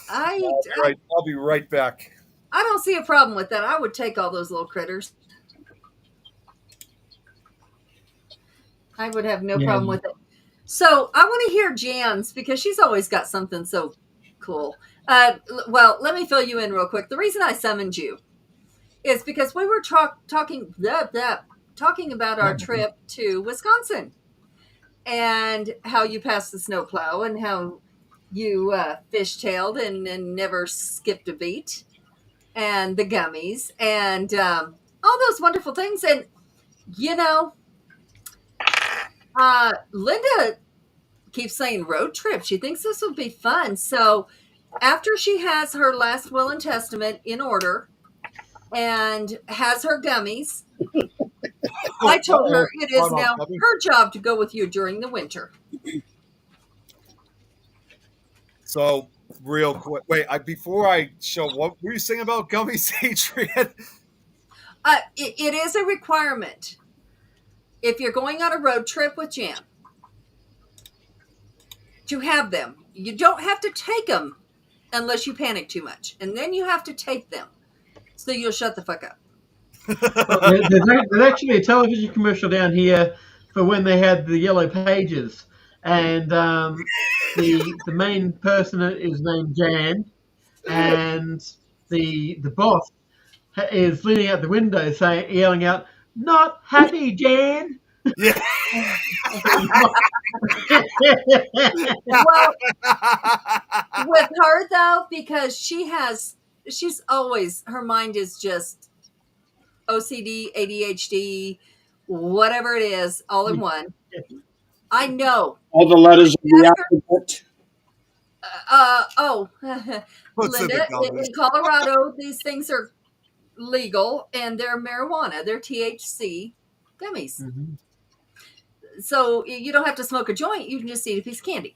I'll be right back. I don't see a problem with that. I would take all those little critters. I would have no problem with it. So I want to hear Jan's because she's always got something so cool. Well, let me fill you in real quick. The reason I summoned you is because we were talking about our trip to Wisconsin and how you passed the snowplow and how you fishtailed and never skipped a beat, and the gummies and all those wonderful things. And you know, Linda keeps saying road trip. She thinks this would be fun. So after she has her last will and testament in order and has her gummies, I told her it is now her job to go with you during the winter. So, real quick, wait, before I show, what were you saying about gummies, Adrian? It is a requirement if you're going on a road trip with Jan to have them. You don't have to take them unless you panic too much, and then you have to take them so you'll shut the fuck up. There's actually a television commercial down here for when they had the Yellow Pages, and the main person is named Jan, and the boss is leaning out the window, yelling out, "Not happy, Jan." Yeah. Well, with her though, because she's always, her mind is just OCD, ADHD, whatever it is, all in one. I know. all the letters of the alphabet. What's in the Linda, gummies? in Colorado, these things are legal and they're marijuana. They're THC gummies. Mhm. So you don't have to smoke a joint. You can just eat a piece of candy.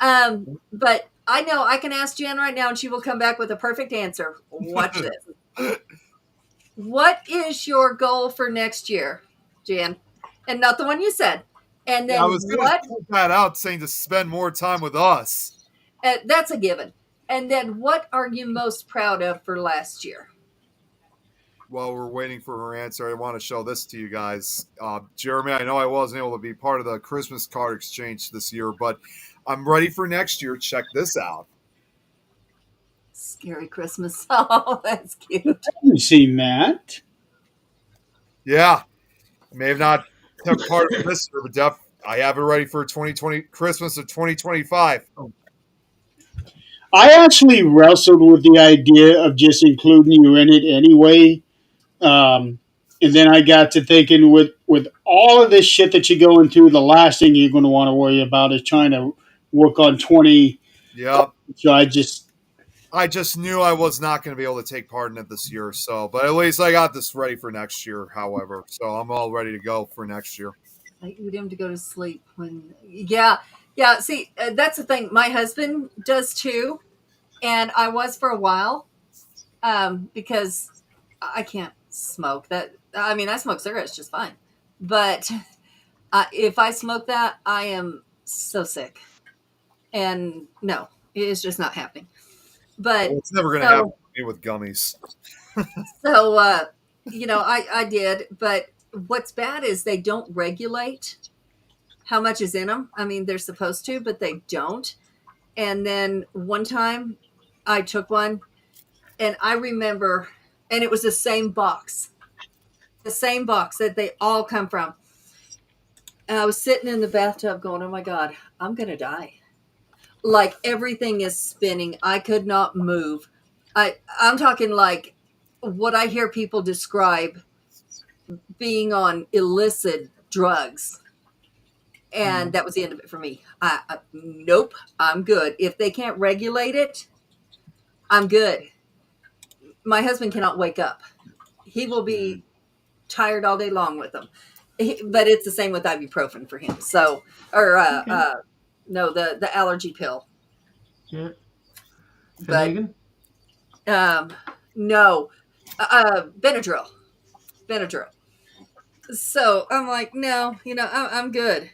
But I know I can ask Jan right now and she will come back with a perfect answer. Watch this. What is your goal for next year, Jan? And not the one you said. And then I was going to put that out saying to spend more time with us. That's a given. And then what are you most proud of for last year? While we're waiting for her answer, I want to show this to you guys. Jeremy, I know I wasn't able to be part of the Christmas card exchange this year, but I'm ready for next year. Check this out. Scary Christmas. Oh, that's cute. I haven't seen that. Yeah. May have not took part of this year, but I have it ready for 2020 Christmas of 2025. I actually wrestled with the idea of just including you in it anyway. And then I got to thinking with with all of this shit that you're going through, the last thing you're going to want to worry about is trying to work on 20. Yep. So I just knew I was not going to be able to take part in it this year. So, but at least I got this ready for next year. However, so I'm all ready to go for next year. I need him to go to sleep when. Yeah. See, that's the thing. My husband does too, and I was for a while, because I can't smoke. I smoke cigarettes just fine, but if I smoke that, I am so sick, and no, it's just not happening. But Well, it's never going to happen to me with gummies. so I did, but what's bad is they don't regulate how much is in them. I mean, they're supposed to, but they don't. And then one time I took one, and I remember, and it was the same box that they all come from. And I was sitting in the bathtub going, oh my God, I'm going to die. Like everything is spinning. I could not move. I'm talking like what I hear people describe being on illicit drugs. And that was the end of it for me. Nope, I'm good. If they can't regulate it, I'm good. My husband cannot wake up. He will be tired all day long with them. But it's the same with ibuprofen for him. So, or no, the allergy pill. Yeah. But Finnegan? no, Benadryl. So I'm like, no, I'm good.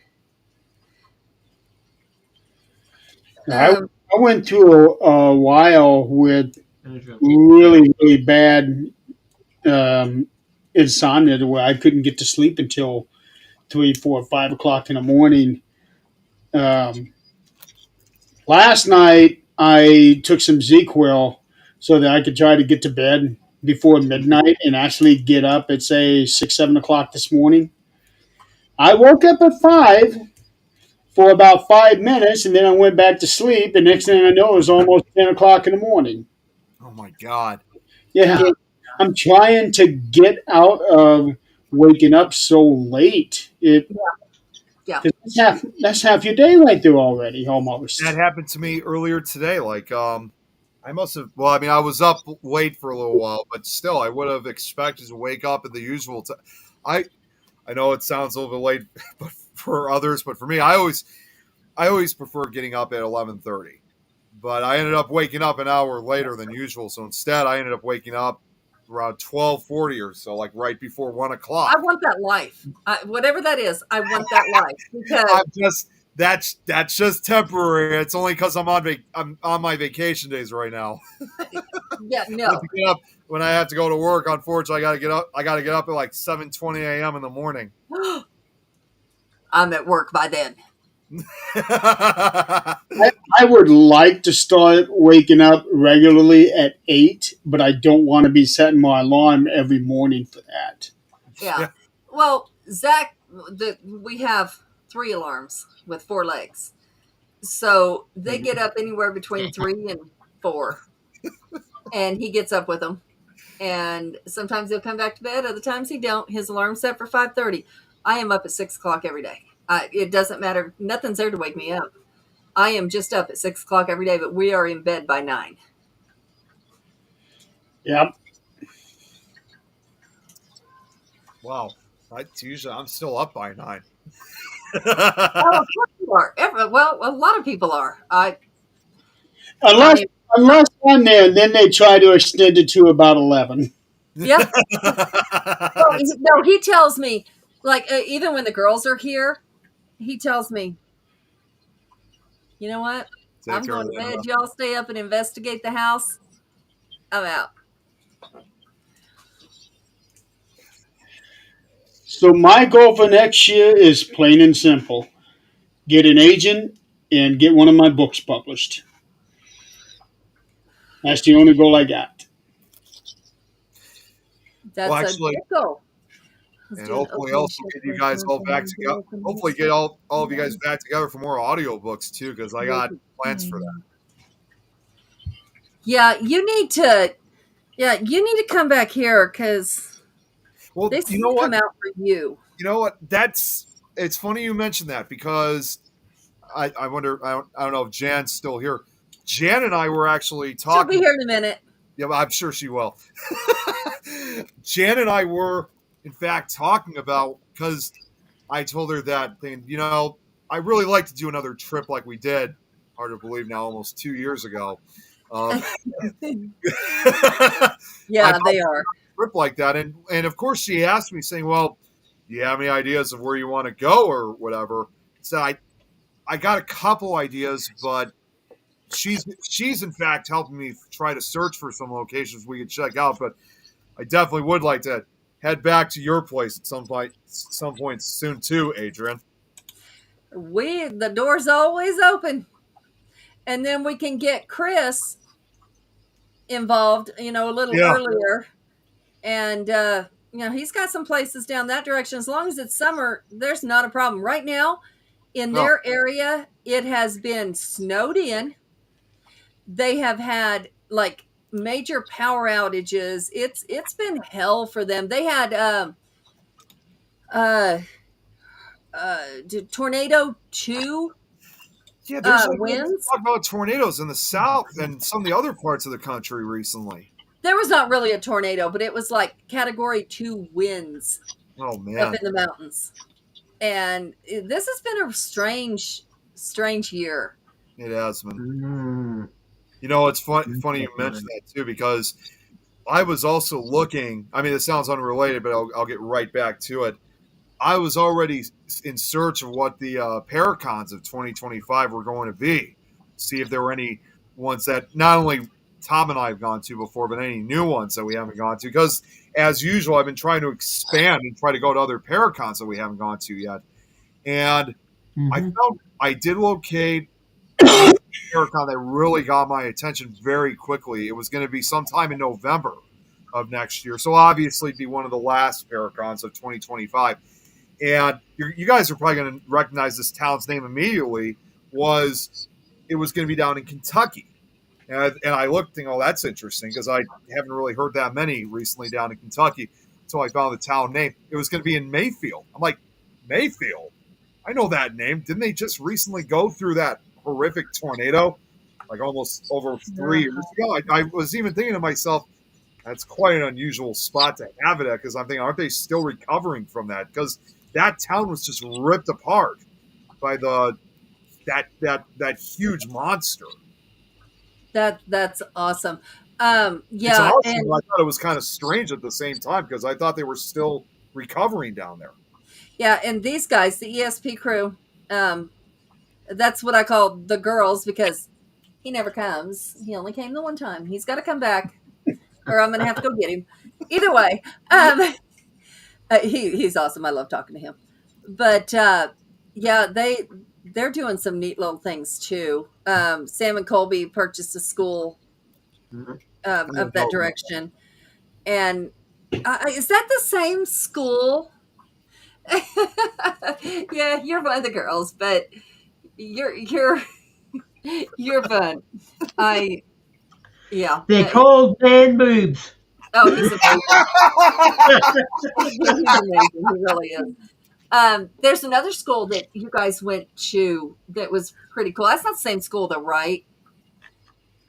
I went through a while with Benadryl. really, really bad insomnia where I couldn't get to sleep until 3, 4, 5 o'clock in the morning. Last night, I took some ZQL so that I could try to get to bed before midnight and actually get up at, say, 6, 7 o'clock this morning. I woke up at 5 for about 5 minutes, and then I went back to sleep. And next thing I know, it was almost 10 o'clock in the morning. Oh my God. Yeah, I'm trying to get out of waking up so late. Yeah. That's half your day right there already, almost. That happened to me earlier today. Like, I must have. Well, I mean, I was up late for a little while, but still, I would have expected to wake up at the usual time. I know it sounds a little bit late, but for others, but for me, I always prefer getting up at 11:30. But I ended up waking up an hour later than usual, so instead, I ended up waking up around 12:40 or so, like right before 1 o'clock. I want that life. Whatever that is, I want that life because That's just temporary. It's only because I'm on my vacation days right now. yeah, I have no. to get up when I have to go to work. Unfortunately, I got to get up at like 7:20 a.m. in the morning. I'm at work by then. I would like to start waking up regularly at 8, but I don't want to be setting my alarm every morning for that. Yeah. Well, Zach, we have 3 alarms with 4 legs. So they get up anywhere between 3 and 4. And he gets up with them. And sometimes he'll come back to bed. Other times he don't. His alarm's set for 5:30. I am up at 6 o'clock every day. It doesn't matter. Nothing's there to wake me up. I am just up at 6 o'clock every day, but we are in bed by 9. Yep. Wow. I'm still up by 9. Oh, of course you are. Well, a lot of people are. Unless I'm there, and then they try to extend it to about 11. Yeah. Well, no, he tells me, like, even when the girls are here, he tells me, you know what? I'm going to bed. Y'all stay up and investigate the house. I'm out. So my goal for next year is plain and simple: get an agent and get one of my books published. That's the only goal I got. That's a good goal. And hopefully also get you guys all back together. Hopefully get all of you guys back together for more audiobooks too, because I got plans for that. Yeah, you need to come back here because Well, this you know come what? out for you. You know what? It's funny you mentioned that because I wonder. I don't know if Jan's still here. Jan and I were actually She'll be talking. here in a minute. Yeah, I'm sure she will. Jan and I were, in fact, talking about because I told her that thing. I really like to do another trip like we did. Hard to believe now, almost 2 years ago. Yeah, they are. Trip like that, and of course she asked me, saying, "Well, do you have any ideas of where you want to go or whatever?" So I got a couple ideas, but she's in fact helping me try to search for some locations we could check out. But I definitely would like to head back to your place at some point soon too, Adrian. The door's always open. And then we can get Chris involved, a little earlier. And he's got some places down that direction. As long as it's summer, there's not a problem. Right now, in their area, it has been snowed in. They have had like major power outages. It's been hell for them. They had tornado 2 Yeah, there's winds. talk about tornadoes in the south and some of the other parts of the country recently. There was not really a tornado, but it was like category 2 winds Oh man, up in the mountains. And this has been a strange year. it has been. It's funny you mentioned that too, because I was also looking. I mean, it sounds unrelated, but I'll get right back to it. I was already in search of what the Paracons of 2025 were going to be. See if there were any ones that not only Tom and I have gone to before, but any new ones that we haven't gone to. Because as usual, I've been trying to expand and try to go to other Paracons that we haven't gone to yet. And I did locate a Paracon that really got my attention very quickly. It was going to be sometime in November of next year. So obviously it'd be one of the last Paracons of 2025. And you guys are probably going to recognize this town's name immediately. It was going to be down in Kentucky. And I looked thinking, that's interesting, because I haven't really heard that many recently down in Kentucky until I found the town name. It was going to be in Mayfield. I'm like, Mayfield? I know that name. Didn't they just recently go through that horrific tornado, like almost over 3 years ago? I was even thinking to myself, that's quite an unusual spot to have it at, because I'm thinking, aren't they still recovering from that? Because that town was just ripped apart by that huge monster. That's awesome. It's awesome. I thought it was kind of strange at the same time, because I thought they were still recovering down there. Yeah, and these guys, the ESP crew, that's what I call the girls, because he never comes. He only came the one time. He's got to come back, or I'm going to have to go get him. Either way, he's awesome. I love talking to him. But yeah, they're doing some neat little things too. Sam and Colby purchased a school of that direction, and is that the same school? Yeah, you're one of the girls, but you're fun. They're called man boobs. Oh, he's amazing. He's amazing. He really is. There's another school that you guys went to that was pretty cool. That's not the same school though, right?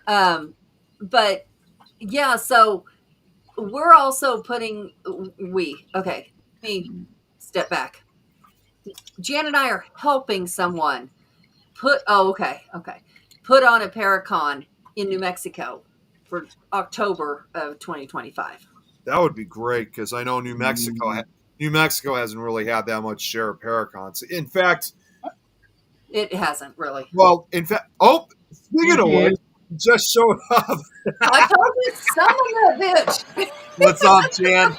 But yeah, so we're also putting step back. Jan and I are helping someone put on a Paracon in New Mexico for October of 2025. That would be great, because I know New Mexico hasn't really had that much share of Paracons. In fact, it hasn't really. Well, in fact, speaking of which, just showed up. I told you, son of a bitch. What's up, Jan?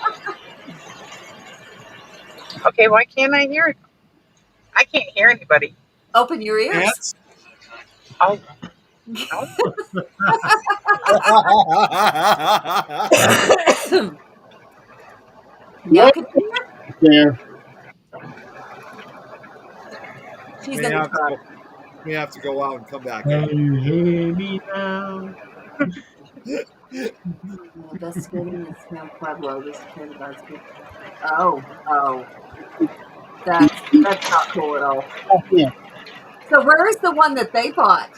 Okay, why can't I hear it? I can't hear anybody. Open your ears. Ants? Oh, Yeah, can you hear? There. She's in the truck. We have to go out and come back Can in. you hear me now? Investigating the San Pueblo. This is Oh. That's not cool at all. Yeah. So where is the one that they bought?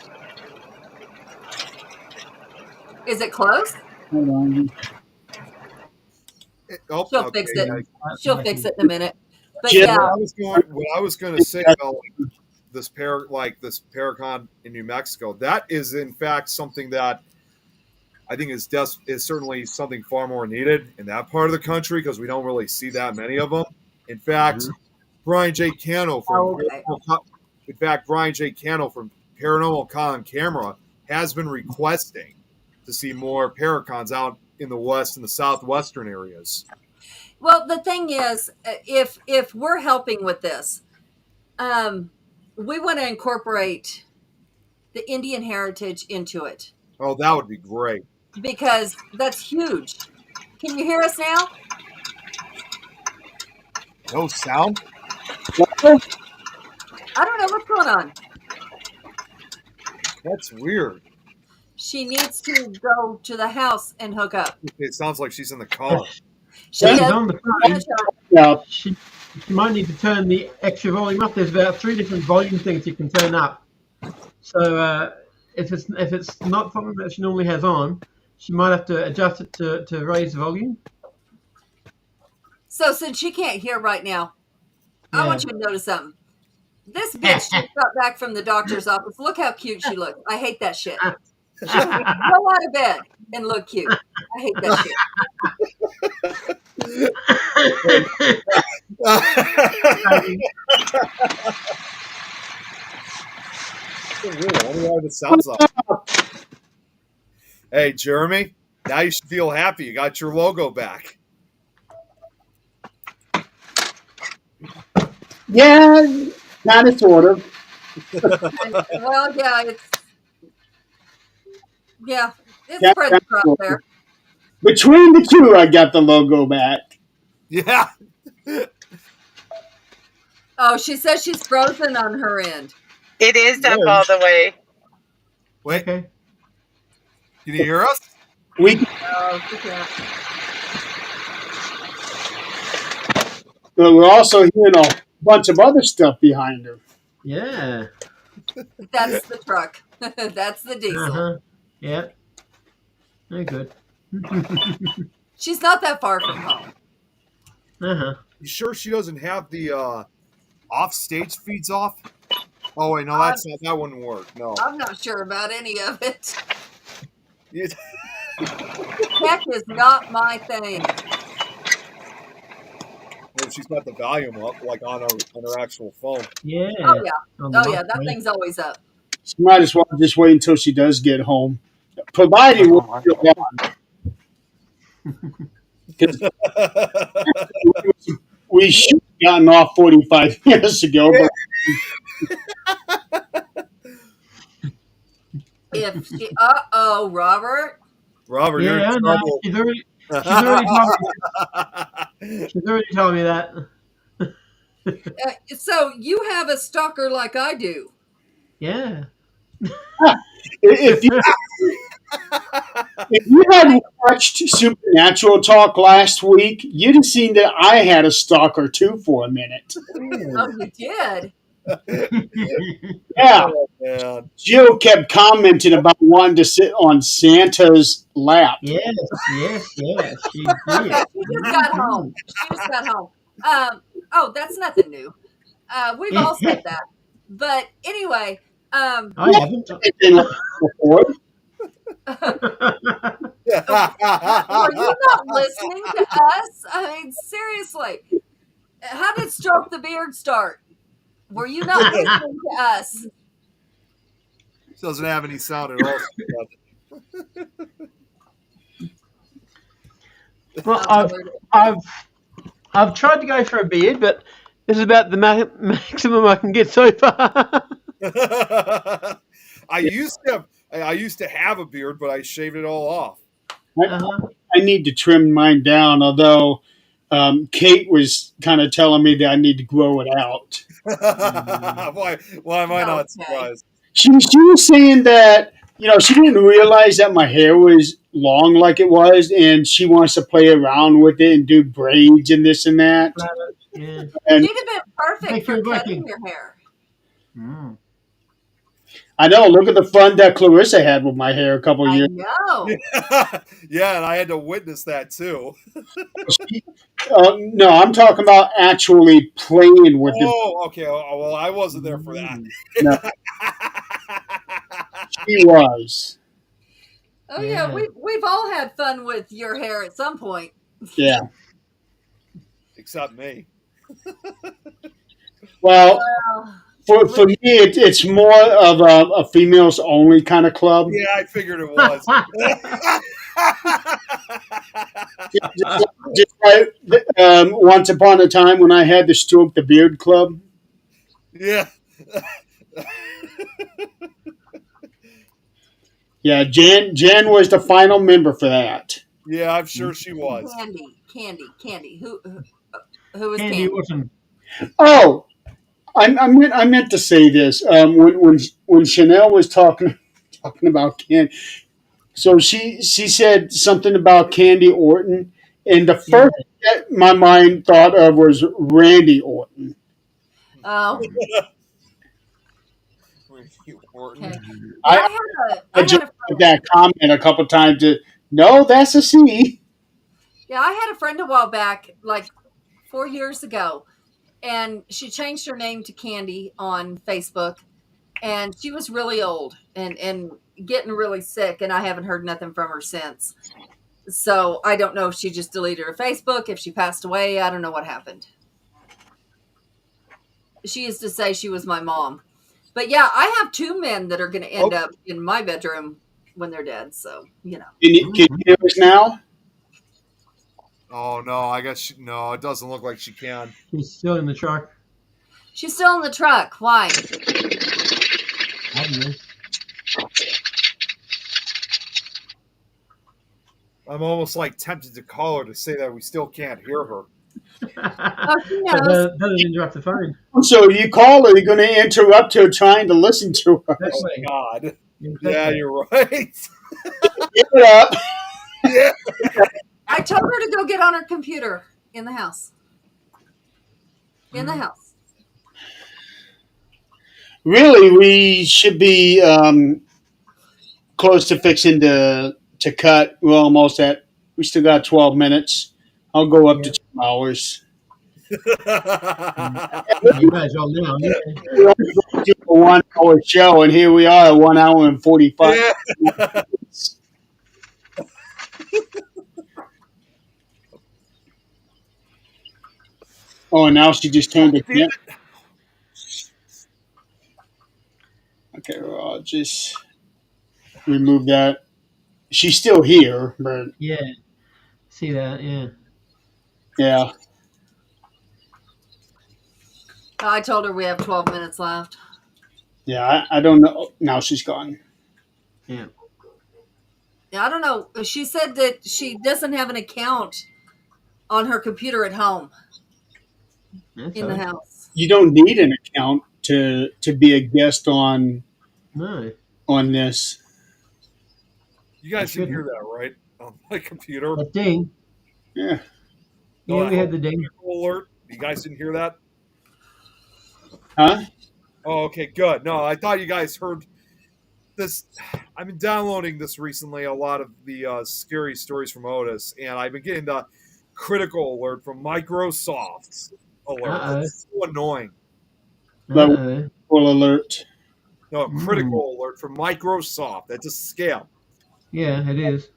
Is it close? Hold on. She'll fix it. yeah. She'll fix it in a minute. But Jim, yeah, What I was going to say about this Paracon in New Mexico, that is in fact something that I think is certainly something far more needed in that part of the country because we don't really see that many of them. In fact, Brian J. Cano from Paranormal Con Camera has been requesting to see more Paracons out in the west and the southwestern areas. well, the thing is, if we're helping with this, we want to incorporate the Indian heritage into it Oh, that would be great. because that's huge. Can you hear us now? No sound? I don't know what's going on. That's weird. She needs to go to the house and hook up. It sounds like she's in the car. She She's does. on the phone. Yeah. She might need to turn the extra volume up. There's about 3 different volume things you can turn up. So if it's not something that she normally has on, she might have to adjust it to raise the volume. So since she can't hear right now, I Yeah. want you to notice something. This bitch just got back from the doctor's office. Look how cute she looks. I hate that shit. Go out of bed and look cute. I hate that shit. I wonder why this sounds like. Hey, Jeremy, now you should feel happy. You got your logo back. Yeah, kind of, sort of. Well, yeah, it's Yeah, spread across there. Between the two, I got the logo back. Yeah. Oh, she says she's frozen on her end. It is up Yeah. all the way. Wait, Okay. can you hear us? We, Oh, she can't. but we're also hearing a bunch of other stuff behind her. Yeah. That's the truck. That's the diesel. Uh-huh. Yeah. Very good. She's not that far from home. Uh-huh. You sure she doesn't have the off-stage feeds off? Oh, wait, no, that wouldn't work. No. I'm not sure about any of it. It- Tech is not my thing. Well, she's got the volume up, like on her actual phone. Yeah. Oh yeah. On the Oh yeah. That microwave. thing's always up. She might as well just wait until she does get home, providing we're still on. 'Cause we should have gotten off 45 minutes ago, but If she, Robert. Robert, you're Yeah, in no, trouble. she's already told me that. So you have a stalker like I do. Yeah. if you had watched Supernatural Talk last week, you'd have seen that I had a stalker too for a minute. Oh, you did. Yeah, Oh, man. Jill kept commenting about wanting to sit on Santa's lap. Yes, she did. She just got home. Oh, that's nothing new. We've all said that. But anyway, I haven't. It's been like before. were you not listening to us? I mean, seriously. How did Stroke the Beard start? Were you not listening to us? Doesn't have any sound at all. Well, I've tried to go for a beard, but this is about the maximum I can get so far. I used to have a beard, but I shaved it all off. Uh-huh. I need to trim mine down, although Kate was kind of telling me that I need to grow it out. Why am I not Okay. surprised? She was saying that, she didn't realize that my hair was long like it was, and she wants to play around with it and do braids and this and that. Yeah. And She'd have been perfect Make for you a cutting Viking. your hair. Mm. I know, look at the fun that Clarissa had with my hair a couple of I years know. Yeah, and I had to witness that too. ago. No, I'm talking about actually playing with the. Oh, okay. Well, I wasn't there for that. Mm. No, she was. Oh yeah, Yeah. we've all had fun with your hair at some point. Yeah. Except me. Well, Well, for me, it's more of a females only kind of club. Yeah, I figured it was. Just like once upon a time when I had the Stroke the Beard Club. Yeah. Yeah, Jan was the final member for that. Yeah, I'm sure she was. Candy. Who was Candy Candy? Orton. Oh, I meant to say this when Chanel was talking about Candy. So she said something about Candy Orton, and the Yeah. first that my mind thought of was Randy Orton. Oh, Orton. okay. Yeah, I, I I had just a made that comment a couple times. No, that's a C. I had a friend a while back, like 4 years ago, and she changed her name to Candy on Facebook, and she was really old and getting really sick, and I haven't heard nothing from her since. So I don't know if she just deleted her Facebook, if she passed away. I don't know what happened. She used to say she was my mom. But yeah, I have two men that are going to end up in my bedroom when they're dead. So, Can you hear us now? Oh no, I guess no. It doesn't look like she can. He's still in the truck. She's still in the truck. Why? I don't know. I'm almost like tempted to call her to say that we still can't hear her. Oh, she But knows. that doesn't interrupt the phone. So you call her, you're going to interrupt her trying to listen to her. That's Oh right. God. Exactly. Yeah, you're right. Give it up. Yeah. I told her to go get on her computer in the house. In the house. Really, we should be close to fixing to cut. We're almost at. We still got 12 minutes. I'll go up to 2 hours. You guys all know. Yeah. We only go do a 1 hour show, and here we are, 1 hour and 45 Yeah. minutes. Oh, and now she just turned it down. Okay, well, I'll just remove that. She's still here, but Yeah. See that? Yeah. yeah. I told her we have 12 minutes left. Yeah, I don't know. Now she's gone. Yeah. Yeah, I don't know. She said that she doesn't have an account on her computer at home That's in all the right. house. You don't need an account to be a guest on No. this. You guys didn't hear that, right? On my computer. That ding. Yeah. No, Yeah, we had the ding. alert. You guys didn't hear that? Huh? Oh, okay, good. No, I thought you guys heard this. I've been downloading this recently, a lot of the scary stories from Otis, and I've been getting the critical alert from Microsoft alert. Uh-oh. It's so annoying. Uh-oh. Full alert. No, critical alert from Microsoft. That's a scam. Yeah, it is.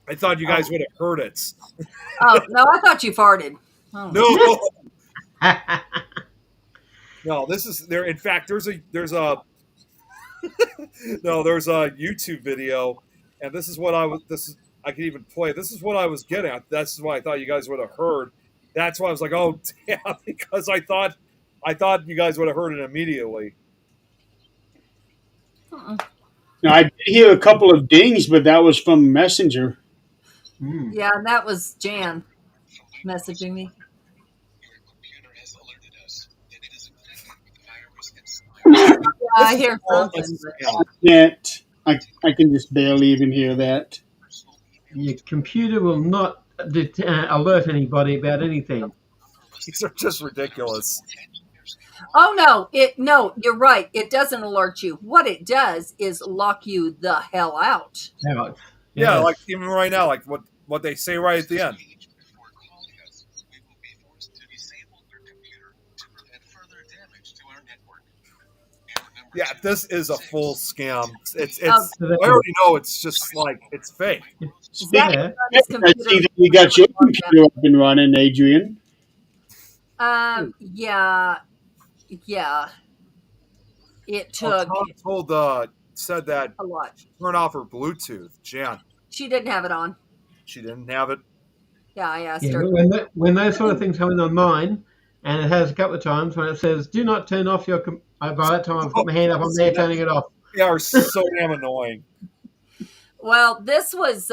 I thought you guys would have heard it. Oh, no, I thought you farted. Oh. No, no. This is there. In fact, there's a no. There's a YouTube video, and this is what I was. This is I can even play. This is what I was getting at. That's why I thought you guys would have heard. That's why I was like, oh damn, because I thought you guys would have heard it immediately. Now, I did hear a couple of dings, but that was from Messenger. Mm. Yeah, and that was Jan messaging me. Yeah, I hear something. But I can just barely even hear that. Your computer will not alert anybody about anything. These are just ridiculous. Oh no, you're right. It doesn't alert you. What it does is lock you the hell out. Yeah, Yeah, like even right now, like what they say right at the end. Yeah, this is a full scam. It's I already know it's just like it's fake. Zach Yeah. is on his I see computer. that you got your computer up and running, Adrian. Yeah. It took Tom said that a lot. turn off her Bluetooth. Jan, She didn't have it on. she didn't have it. Yeah, I asked Yeah, her. when those sort of things come in on mine, and it has a couple of times when it says, "Do not turn off your." By that time, I've got my hand up on there, turning it off. They are so damn annoying. Well, this was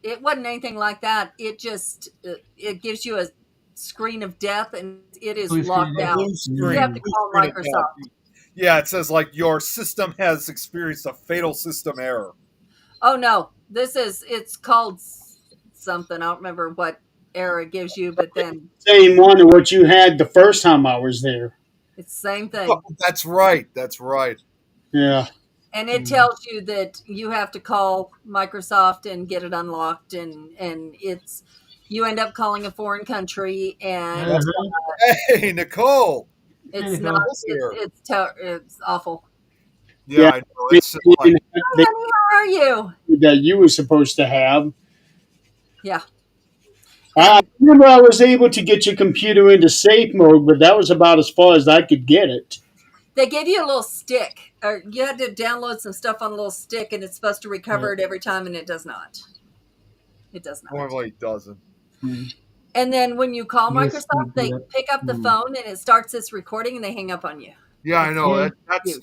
it wasn't anything like that. It just it gives you a screen of death and it is Blue locked screen, out. Blue You screen, have to blue call screen of Microsoft. death. Yeah, it says like your system has experienced a fatal system error. Oh no, it's called something. I don't remember what error it gives you, but then Same one of what you had the first time I was there. it's the same thing. Oh, that's right. That's right. Yeah. And it tells you that you have to call Microsoft and get it unlocked, and it's you end up calling a foreign country, and Hey, Nicole. it's Hey, not Nicole. it's awful. Yeah, I know. It's just like, Oh, honey, how are you? That you were supposed to have. Yeah. I remember I was able to get your computer into safe mode, but that was about as far as I could get it. They gave you a little stick, or you had to download some stuff on a little stick, and it's supposed to recover it every time, and it does not. It does not. normally it doesn't. And then when you call Yes, Microsoft, they yeah. pick up the phone, and it starts this recording, and they hang up on you. Yeah, I know. Yeah. That's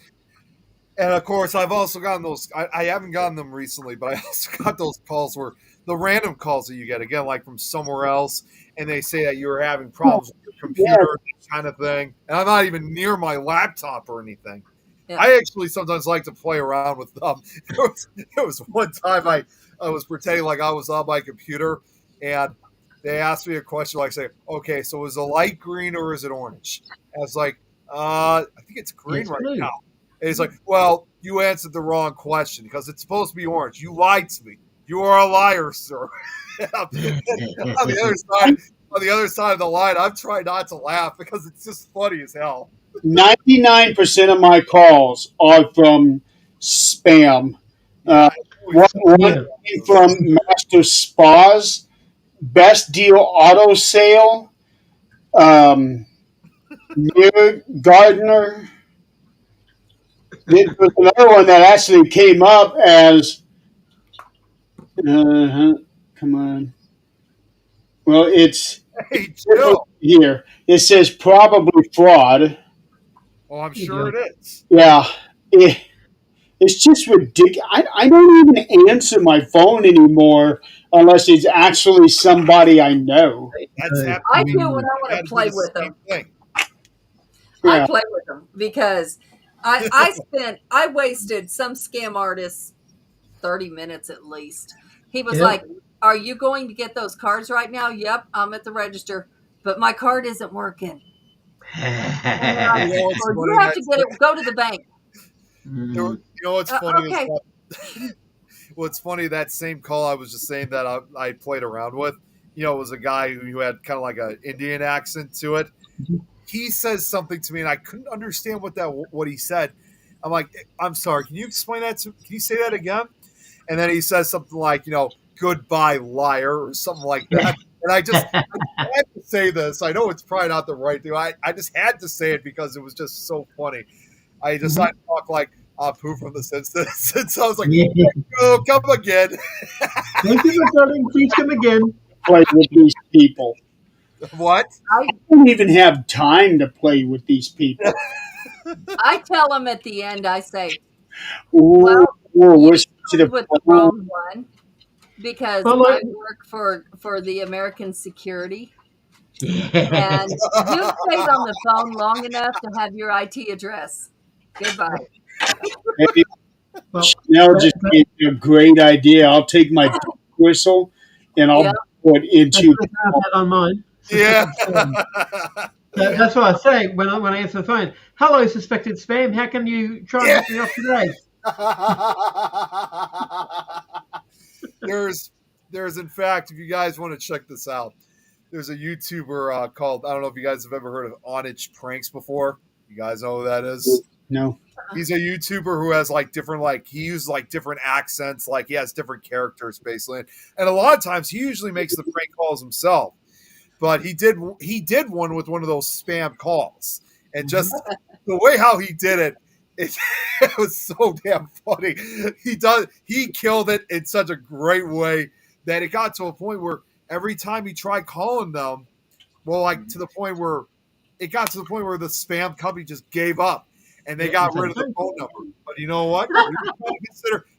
and of course I've also gotten those. I haven't gotten them recently, but I also got those calls where the random calls that you get again, like from somewhere else, and they say that you're having problems with your computer, kind of thing. And I'm not even near my laptop or anything. Yeah. I actually sometimes like to play around with them. It was one time I was pretending like I was on my computer, and they asked me a question like, say, okay, so is it light green or is it orange? And I was like, I think it's green It's right blue. now. And he's like, well, you answered the wrong question because it's supposed to be orange. You lied to me. You are a liar, sir. on the other side of the line, I'm trying not to laugh because it's just funny as hell. 99% of my calls are from spam. One came from Master Spas, Best Deal Auto Sale, Near Gardner. There was another one that actually came up as, come on. Well, it's Hey, Jill. here. It says probably fraud. Oh, I'm sure it is. Yeah. It's just ridiculous. I don't even answer my phone anymore unless it's actually somebody I know. That's happening. I do when I want to play with them. Thing. I Yeah. play with them because I wasted some scam artist 30 minutes at least. He was Yeah. like, are you going to get those cards right now? Yep, I'm at the register, but my card isn't working. You know what's Or funny? you have to get it. Go to the bank. You know what's funny? okay. Is what's funny, that same call I was just saying that I played around with, was a guy who had kind of like an Indian accent to it. He says something to me, and I couldn't understand what he said. I'm like, I'm sorry, can you explain that can you say that again? And then he says something like, goodbye, liar, or something like that. And I had to say this. I know it's probably not the right thing. I just had to say it because it was just so funny. I decided to talk like Apu from The Simpsons. And so I was like, oh, come again. Thank you for telling. Please come again. Play with these people. What? I don't even have time to play with these people. I tell them at the end, I say, Ooh, Well, we're you to the with the wrong one because Well, I work for the American security. And you've stayed on the phone long enough to have your IT address. Goodbye. Well, Chanel just gave me a great idea. I'll take my whistle and I'll Yeah. put that's into. what I have on mine. Yeah. suspected spam. That's what I say when I answer the phone. Hello, suspected spam. How can you try and Yeah. rip me off today? There's in fact, if you guys want to check this out, there's a YouTuber called, I don't know if you guys have ever heard of Onich Pranks before. You guys know who that is? No. He's a YouTuber who has like different, like he uses like different accents, like he has different characters basically, and a lot of times he usually makes the prank calls himself. But he did one with one of those spam calls, and just the way how he did it, it was so damn funny. He killed it in such a great way that it got to a point where every time he tried calling them, well, like to the point where it got to the point where the spam company just gave up and they got rid of the phone number. But you know what?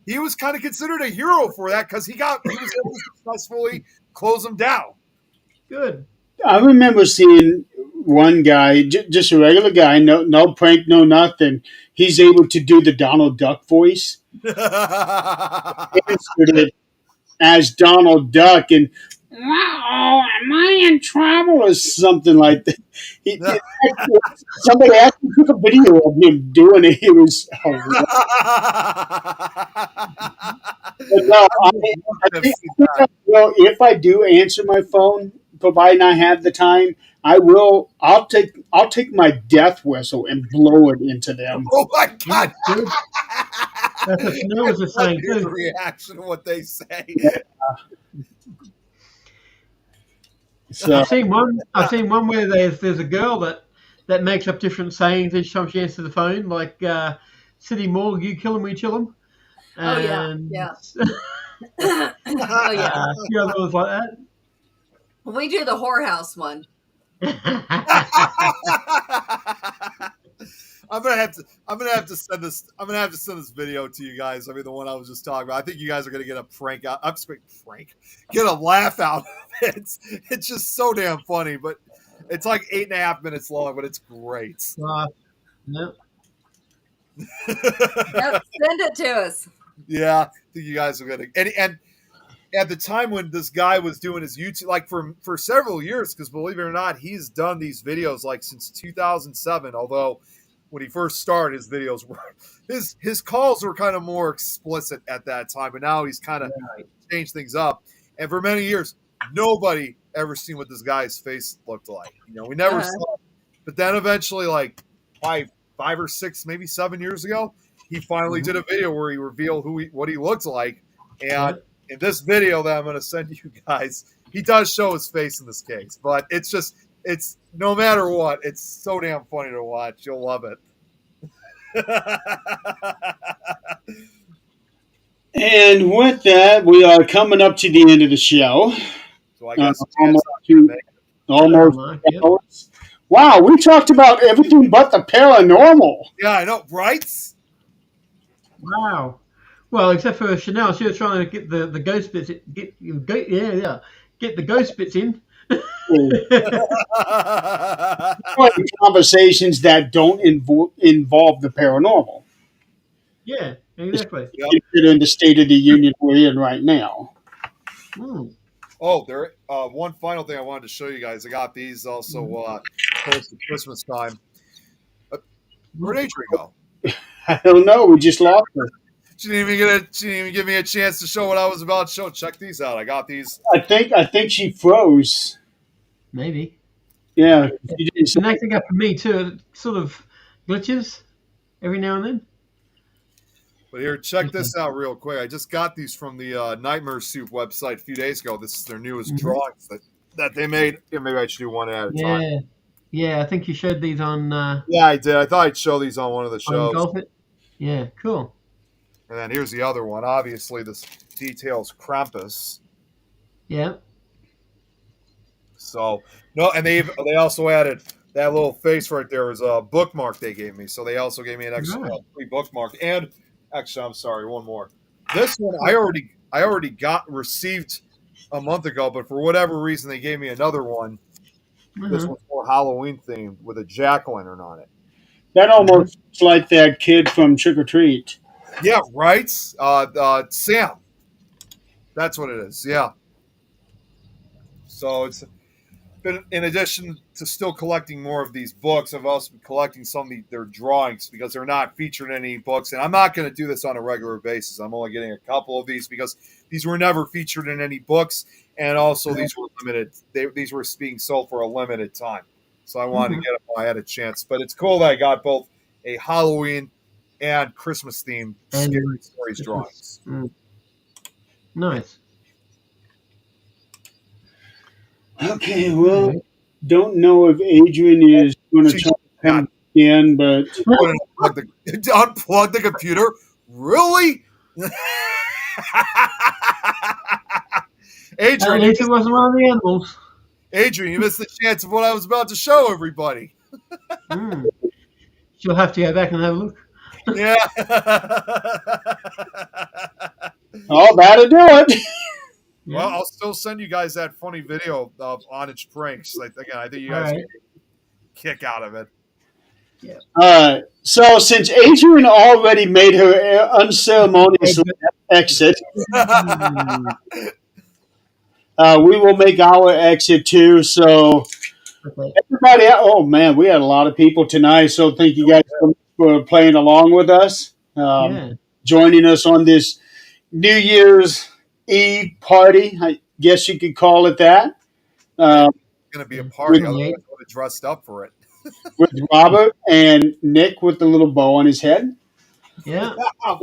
He was kind of considered a hero for that because he was able to successfully close them down. Good. I remember seeing one guy, just a regular guy, no prank, no nothing. He's able to do the Donald Duck voice. Answered it as Donald Duck, and wow, am I in trouble or something like that? Somebody actually took a video of him doing it. It was hilarious. But no, I think, well, if I do answer my phone, providing I have the time, I will. I'll take my death whistle and blow it into them. Oh my God! Good. That's what Chanel was just saying Here's the too. reaction to what they say. So I've seen one where there's a girl that makes up different sayings each time she answers the phone, like City Morgue, you kill 'em, we chill 'em. Oh, yeah, And yeah. Oh yeah. a few other ones like We do the whorehouse one. that. I'm gonna have to send this video to you guys. I mean, the one I was just talking about. I think you guys are gonna get a prank out. Get a laugh out of it. It's just so damn funny. But it's like 8.5 minutes long, but it's great. Yep. Yep, send it to us. Yeah, I think you guys are gonna and at the time when this guy was doing his YouTube, like for several years, because believe it or not, he's done these videos like since 2007. Although when he first started, his videos were his calls were kind of more explicit at that time, but now he's kind of changed things up. And for many years, nobody ever seen what this guy's face looked like. You know, we never saw it. But then eventually, like five or six, maybe 7 years ago, he finally did a video where he revealed what he looked like. And in this video that I'm going to send you guys, he does show his face in this case. But it's no matter what, it's so damn funny to watch. You'll love it. and with that, we are coming up to the end of the show. So I guess almost Yep. hours. Wow, we talked about everything but the paranormal. Yeah, I know, right? Wow. Well, except for Chanel, she was trying to get the ghost bits. Get the ghost bits in. Conversations that don't involve the paranormal. Yeah, exactly. Considering the state of the union we're in right now. Mm. Oh, there. One final thing I wanted to show you guys. I got these also close to Christmas time. Where'd Adrian go? I don't know. We just lost her. She didn't even give me a chance to show what I was about to show. Check these out. I got these. I think she froze. Maybe. Yeah. It's an acting up for me too. It sort of glitches every now and then. But here, check this out real quick. I just got these from the Nightmare Soup website a few days ago. This is their newest drawings that they made. Yeah, maybe I should do one at a time. Yeah. I think you showed these on. Yeah, I did. I thought I'd show these on one of the shows. Golf It. Yeah, cool. And then here's the other one. Obviously, this details Krampus. Yeah. So no, and they also added that little face right there was a bookmark they gave me. So they also gave me an extra free bookmark. And actually, I'm sorry, one more. This one I already received a month ago, but for whatever reason they gave me another one. This one's more Halloween themed with a jack-o'-lantern on it. That almost looks like that kid from Trick or Treat. Yeah, right. Sam. That's what it is. Yeah. So but in addition to still collecting more of these books, I've also been collecting some of their drawings because they're not featured in any books. And I'm not going to do this on a regular basis. I'm only getting a couple of these because these were never featured in any books. And also, these were limited. These were being sold for a limited time. So I wanted to get them while I had a chance. But it's cool that I got both a Halloween and Christmas themed And Scary Stories drawings. Nice. Okay, well, don't know if Adrian is going to try to come in, but Unplug the computer? Really? At least it wasn't one of the animals. Adrian, you missed the chance of what I was about to show everybody. She'll have to go back and have a look. Yeah. oh, that'll do it. Well, I'll still send you guys that funny video of Onage pranks. Like, again, I think you guys get a kick out of it. So since Adrian already made her unceremonious exit, we will make our exit too. So everybody, oh man, we had a lot of people tonight. So thank you guys for playing along with us, joining us on this New Year's Eve party. I guess you could call it that. It's going to be a party. I would have dressed up for it. With Robert and Nick with the little bow on his head. Yeah. I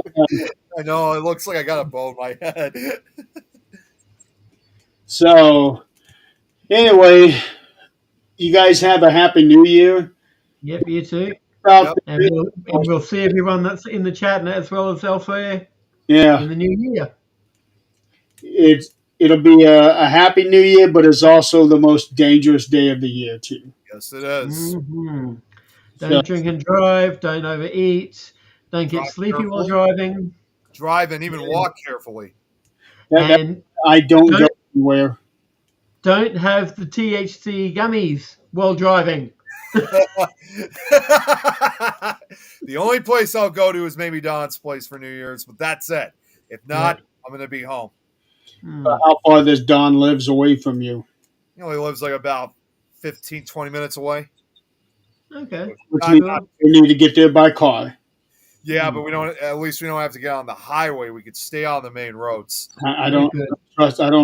know. It looks like I got a bow in my head. So, anyway, you guys have a happy New Year. Yep, you too. Yep. And we'll see everyone that's in the chat as well as elsewhere. Yeah. In the new year. It'll be a happy New Year, but it's also the most dangerous day of the year too. Yes, it is. Mm-hmm. Don't drink and drive. Don't overeat. Don't get sleepy while driving. Drive and even walk carefully. And I don't go anywhere. Don't have the THC gummies while driving. The only place I'll go to is maybe Don's place for New Year's, but that's it. If not, I'm going to be home. How far does Don lives away from you? He only lives like about 15, 20 minutes away. Okay. We need to get there by car. Yeah, but we don't. At least we don't have to get on the highway. We could stay on the main roads. I don't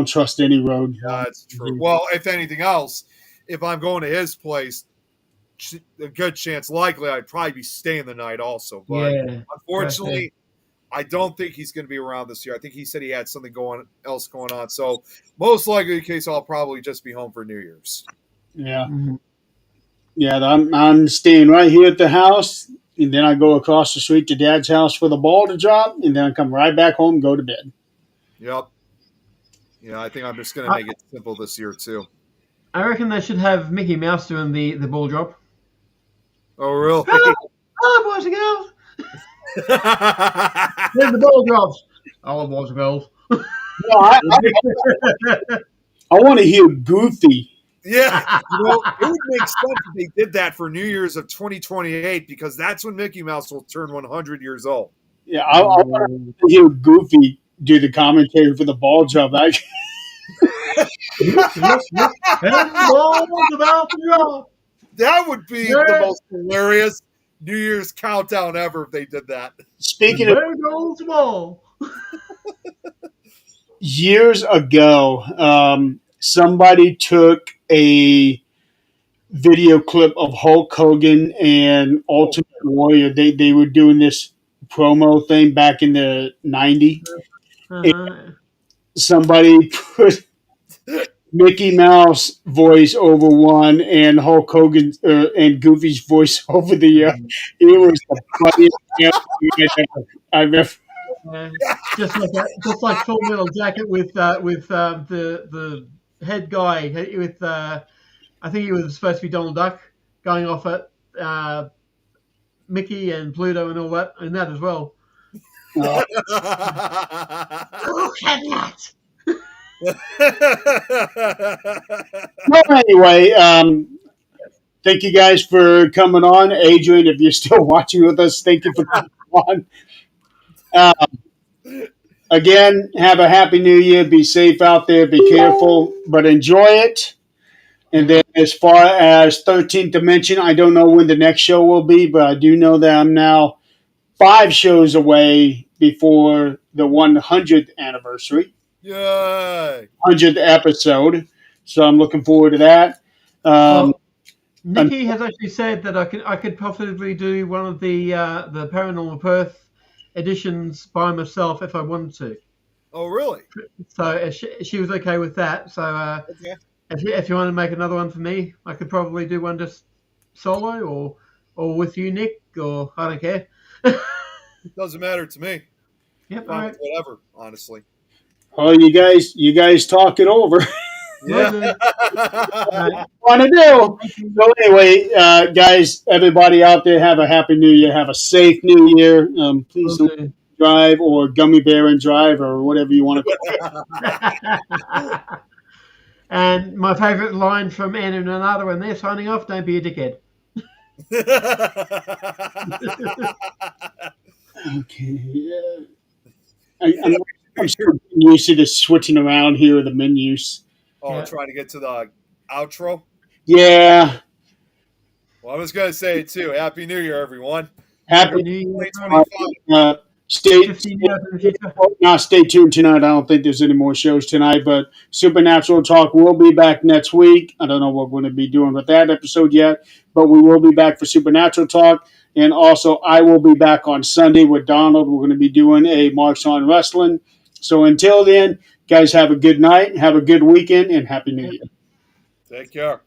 trust any road. That's true. Well, if anything else, if I'm going to his place, a good chance, likely, I'd probably be staying the night also. But unfortunately, I don't think he's going to be around this year. I think he said he had something else going on. So most likely the case, I'll probably just be home for New Year's. Yeah. Mm-hmm. Yeah, I'm staying right here at the house, and then I go across the street to Dad's house for the ball to drop, and then I come right back home and go to bed. Yep. Yeah, I think I'm just going to make it simple this year, too. I reckon they should have Mickey Mouse doing the ball drop. Oh, really? Hello, boys and girls. There's the ball drops. Hello, boys and girls. No, I want to hear Goofy. Yeah, it would make sense if they did that for New Year's of 2028 because that's when Mickey Mouse will turn 100 years old. Yeah, I want to hear Goofy do the commentary for the ball drop. And the ball's about to drop. That would be the most hilarious New Year's countdown ever if they did that. Speaking of, there goes the ball. Years ago, somebody took a video clip of Hulk Hogan and Ultimate Warrior. They were doing this promo thing back in the 90s. Somebody put Mickey Mouse voice over one and Hulk Hogan and Goofy's voice over the other. It was the funniest thing I've ever. Just like Full Metal Jacket with the head guy with I think he was supposed to be Donald Duck going off at Mickey and Pluto and all that and that as well. Look at that. Well, anyway, thank you guys for coming on. Adrian, if you're still watching with us, thank you for coming on. Again, have a happy New Year. Be safe out there. Be careful, but enjoy it. And then as far as 13th Dimension, I don't know when the next show will be, but I do know that I'm now 5 shows away before the 100th anniversary, Yay! 100th episode. So I'm looking forward to that. Well, Nikki has actually said that I could possibly do one of the Paranormal Perth editions by myself if I wanted to. Oh, really? So she was okay with that. So Okay. if you want to make another one for me, I could probably do one just solo or with you, Nick, or I don't care. It doesn't matter to me. Yep. All Fine right. with whatever, honestly. Oh, you guys talk it over. Yeah. Want to do. So anyway, guys, everybody out there, have a happy New Year. Have a safe New Year. Please Will don't do. drive or gummy bear and drive or whatever you want to call it. And my favourite line from Anna and Renata when they're signing off: "Don't be a dickhead." Okay. Yeah. I'm still getting used to just switching around here with the menus. Oh, Yeah. trying to get to the outro. Yeah. Well, I was going to say it too. Happy New Year, everyone. Happy. New Year. 2025. Stay. 15 years in the future. Now, stay tuned tonight. I don't think there's any more shows tonight, but Supernatural Talk will be back next week. I don't know what we're going to be doing with that episode yet, but we will be back for Supernatural Talk. And also, I will be back on Sunday with Donald. We're going to be doing a Marks on Wrestling. So until then, guys, have a good night, have a good weekend, and Happy New Year. Take care.